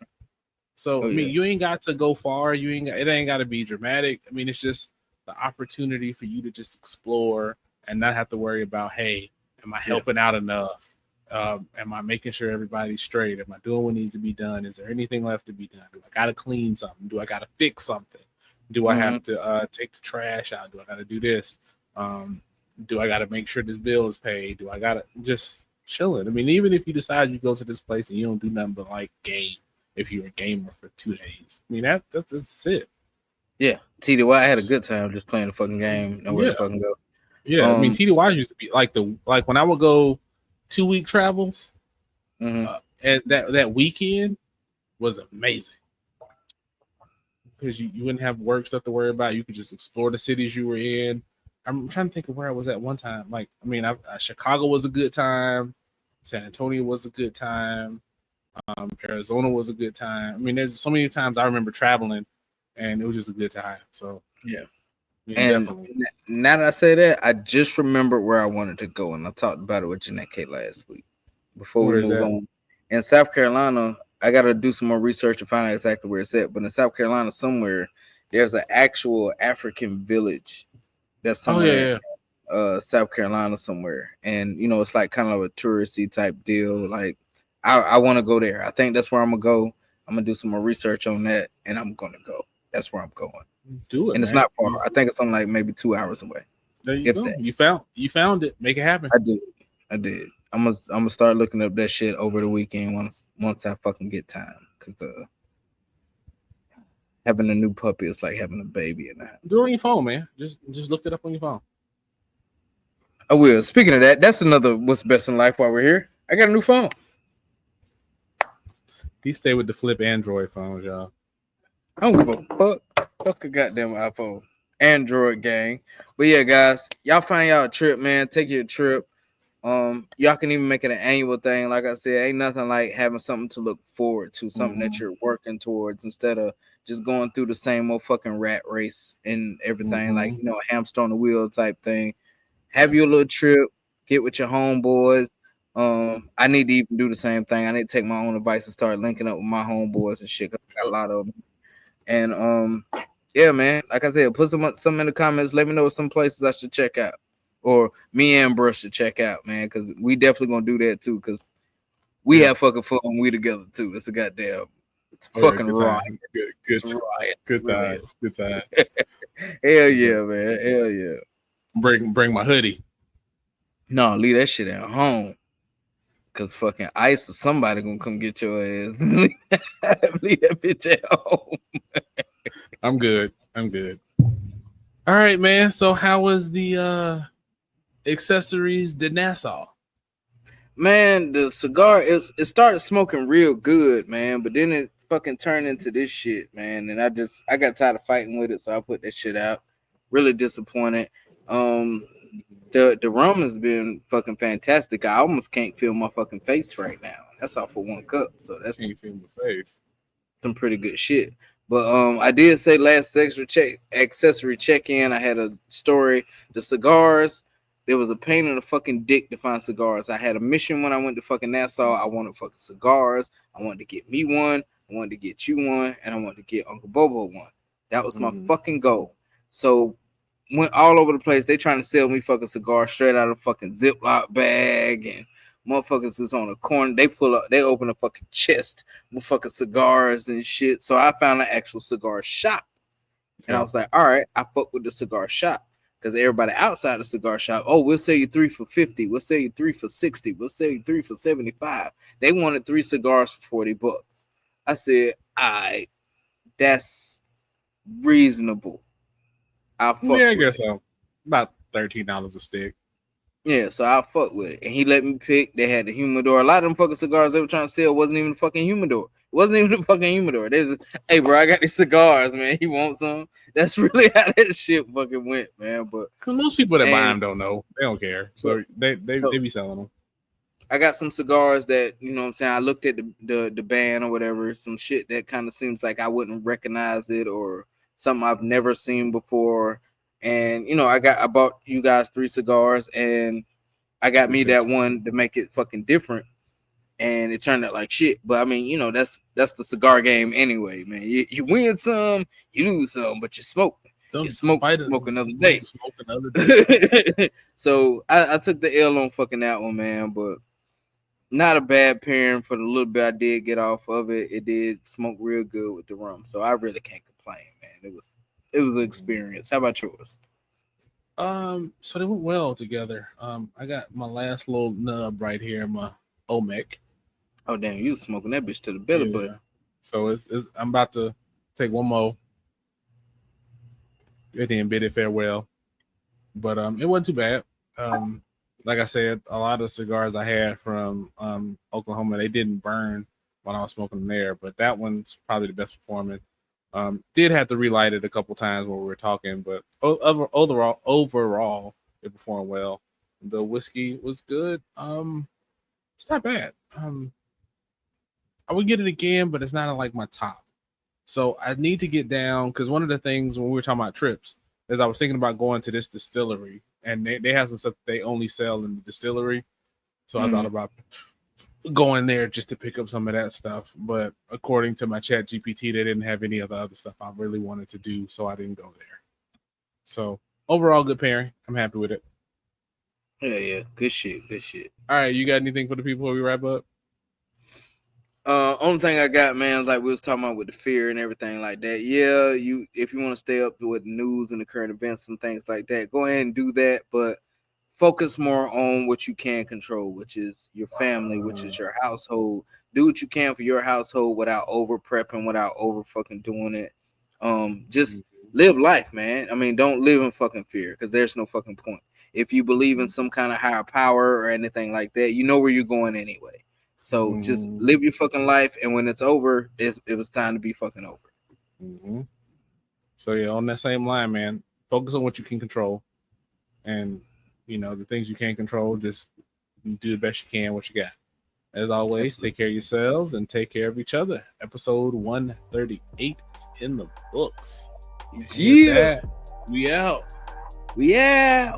So I mean, you ain't got to go far. It ain't got to be dramatic. I mean, it's just the opportunity for you to just explore and not have to worry about, hey, am I helping out enough? Am I making sure everybody's straight? Am I doing what needs to be done? Is there anything left to be done? Do I got to clean something? Do I got to fix something? Do I have to take the trash out? Do I got to do this? Do I got to make sure this bill is paid? Do I got to just chilling? I mean, even if you decide you go to this place and you don't do nothing but like game, if you're a gamer for 2 days, I mean, that's it. Yeah, TDY had a good time just playing the fucking game. Nowhere to fucking go. Yeah, I mean, TDY used to be like when I would go 2-week travels, and that weekend was amazing. Because you wouldn't have work stuff to worry about. You could just explore the cities you were in. I'm trying to think of where I was at one time. Like, I mean, Chicago was a good time. San Antonio was a good time. Arizona was a good time. I mean, there's so many times I remember traveling, and it was just a good time. So yeah, and definitely. Now that I say that, I just remembered where I wanted to go, and I talked about it with Jeanette K last week. Before we move on, in South Carolina, I got to do some more research to find out exactly where it's at. But in South Carolina, somewhere, there's an actual African village that's somewhere South Carolina somewhere. And, you know, it's like kind of a touristy type deal. Like, I want to go there. I think that's where I'm going to go. I'm going to do some more research on that, and I'm going to go. That's where I'm going. Do it, and man. It's not far. I think it's something like maybe 2 hours away. There you go. You found it. Make it happen. I did. I'm gonna start looking up that shit over the weekend once I fucking get time. Cause having a new puppy is like having a baby in the house. Do it on your phone, man. Just look it up on your phone. I will. Speaking of that, that's another what's best in life while we're here. I got a new phone. He stay with the flip Android phones, y'all. I don't give a fuck. Fuck a goddamn iPhone. Android gang. But yeah, guys, y'all find y'all a trip, man. Take your trip. Y'all can even make it an annual thing. Like I said, ain't nothing like having something to look forward to, something that you're working towards instead of just going through the same old fucking rat race and everything. Like, a hamster on the wheel type thing. Have your little trip, get with your homeboys. I need to even do the same thing. I need to take my own advice and start linking up with my homeboys and shit. 'Cause I got a lot of them. And yeah, man. Like I said, put some in the comments. Let me know some places I should check out, or me and Brush should check out, man. Because we definitely gonna do that too. Because we have fucking fun when we together too. It's a goddamn, it's fucking riot. Good riot. Good time. Good time. Hell yeah, man. Hell yeah. Bring my hoodie. No, leave that shit at home. Cause fucking ICE or somebody gonna come get your ass. Leave that bitch at home. I'm good. All right, man. So how was the accessories de Nassau? Man, the cigar, it started smoking real good, man, but then it fucking turned into this shit, man. And I got tired of fighting with it, so I put that shit out. Really disappointed. The rum has been fucking fantastic. I almost can't feel my fucking face right now. That's all for one cup. So that's some pretty good shit. But I did say last accessory check-in, I had a story. The cigars, there was a pain in the fucking dick to find cigars. I had a mission when I went to fucking Nassau. I wanted fucking cigars. I wanted to get me one. I wanted to get you one. And I wanted to get Uncle Bobo one. That was my fucking goal. So went all over the place. They trying to sell me fucking cigars straight out of fucking Ziploc bag, and motherfuckers is on the corner. They open a fucking chest with fucking cigars and shit. So I found an actual cigar shop, and I was like, all right, I fuck with the cigar shop. Because everybody outside the cigar shop, oh, we'll sell you 3 for $50. We'll sell you 3 for $60. We'll sell you 3 for $75. They wanted 3 cigars for $40. I said, all right, that's reasonable. I guess so. About $13 a stick. Yeah, so I fuck with it. And he let me pick. They had the humidor. A lot of them fucking cigars they were trying to sell wasn't even the fucking humidor. It wasn't even the fucking humidor. They was, hey, bro, I got these cigars, man. You want some? That's really how that shit fucking went, man. But because most people that buy them don't know. They don't care. So they be selling them. I got some cigars that, you know what I'm saying, I looked at the band or whatever, some shit that kind of seems like I wouldn't recognize it or something I've never seen before. And, I bought you guys 3 cigars, and I got me that one to make it fucking different. And it turned out like shit. But I mean, that's the cigar game anyway, man. You win some, you lose some, but you smoke. You smoke another day. So I took the L on fucking that one, man. But not a bad pairing for the little bit I did get off of it. It did smoke real good with the rum. So I really can't complain, man. It was an experience. How about yours? So they went well together. I got my last little nub right here in my Olmec. Oh damn, you was smoking that bitch to the belly button. So I'm about to take one more. It didn't bid it farewell. But it wasn't too bad. Like I said, a lot of cigars I had from Oklahoma, they didn't burn when I was smoking them there, but that one's probably the best performing. Did have to relight it a couple times when we were talking, but overall it performed well. The whiskey was good. It's not bad. I would get it again, but it's not like my top. So I need to get down, because one of the things when we were talking about trips is I was thinking about going to this distillery, and they have some stuff they only sell in the distillery. So I thought about going there just to pick up some of that stuff. But according to my chat GPT, they didn't have any of the other stuff I really wanted to do, so I didn't go there. So overall, good pairing. I'm happy with it. Yeah. Good shit. All right, you got anything for the people before we wrap up? Only thing I got, man, like we was talking about with the fear and everything like that. Yeah, if you want to stay up with the news and the current events and things like that, go ahead and do that. But focus more on what you can control, which is your family, which is your household. Do what you can for your household without over prepping, without over fucking doing it. Just live life, man. I mean, don't live in fucking fear, because there's no fucking point. If you believe in some kind of higher power or anything like that, you know where you're going anyway. So just live your fucking life, and when it's over, it was time to be fucking over. So yeah, on that same line, man, focus on what you can control, and the things you can't control, just and do the best you can. What you got? As always, Absolutely. take care of yourselves and take care of each other. Episode 138 is in the books. And with Yeah. that, we out. We out.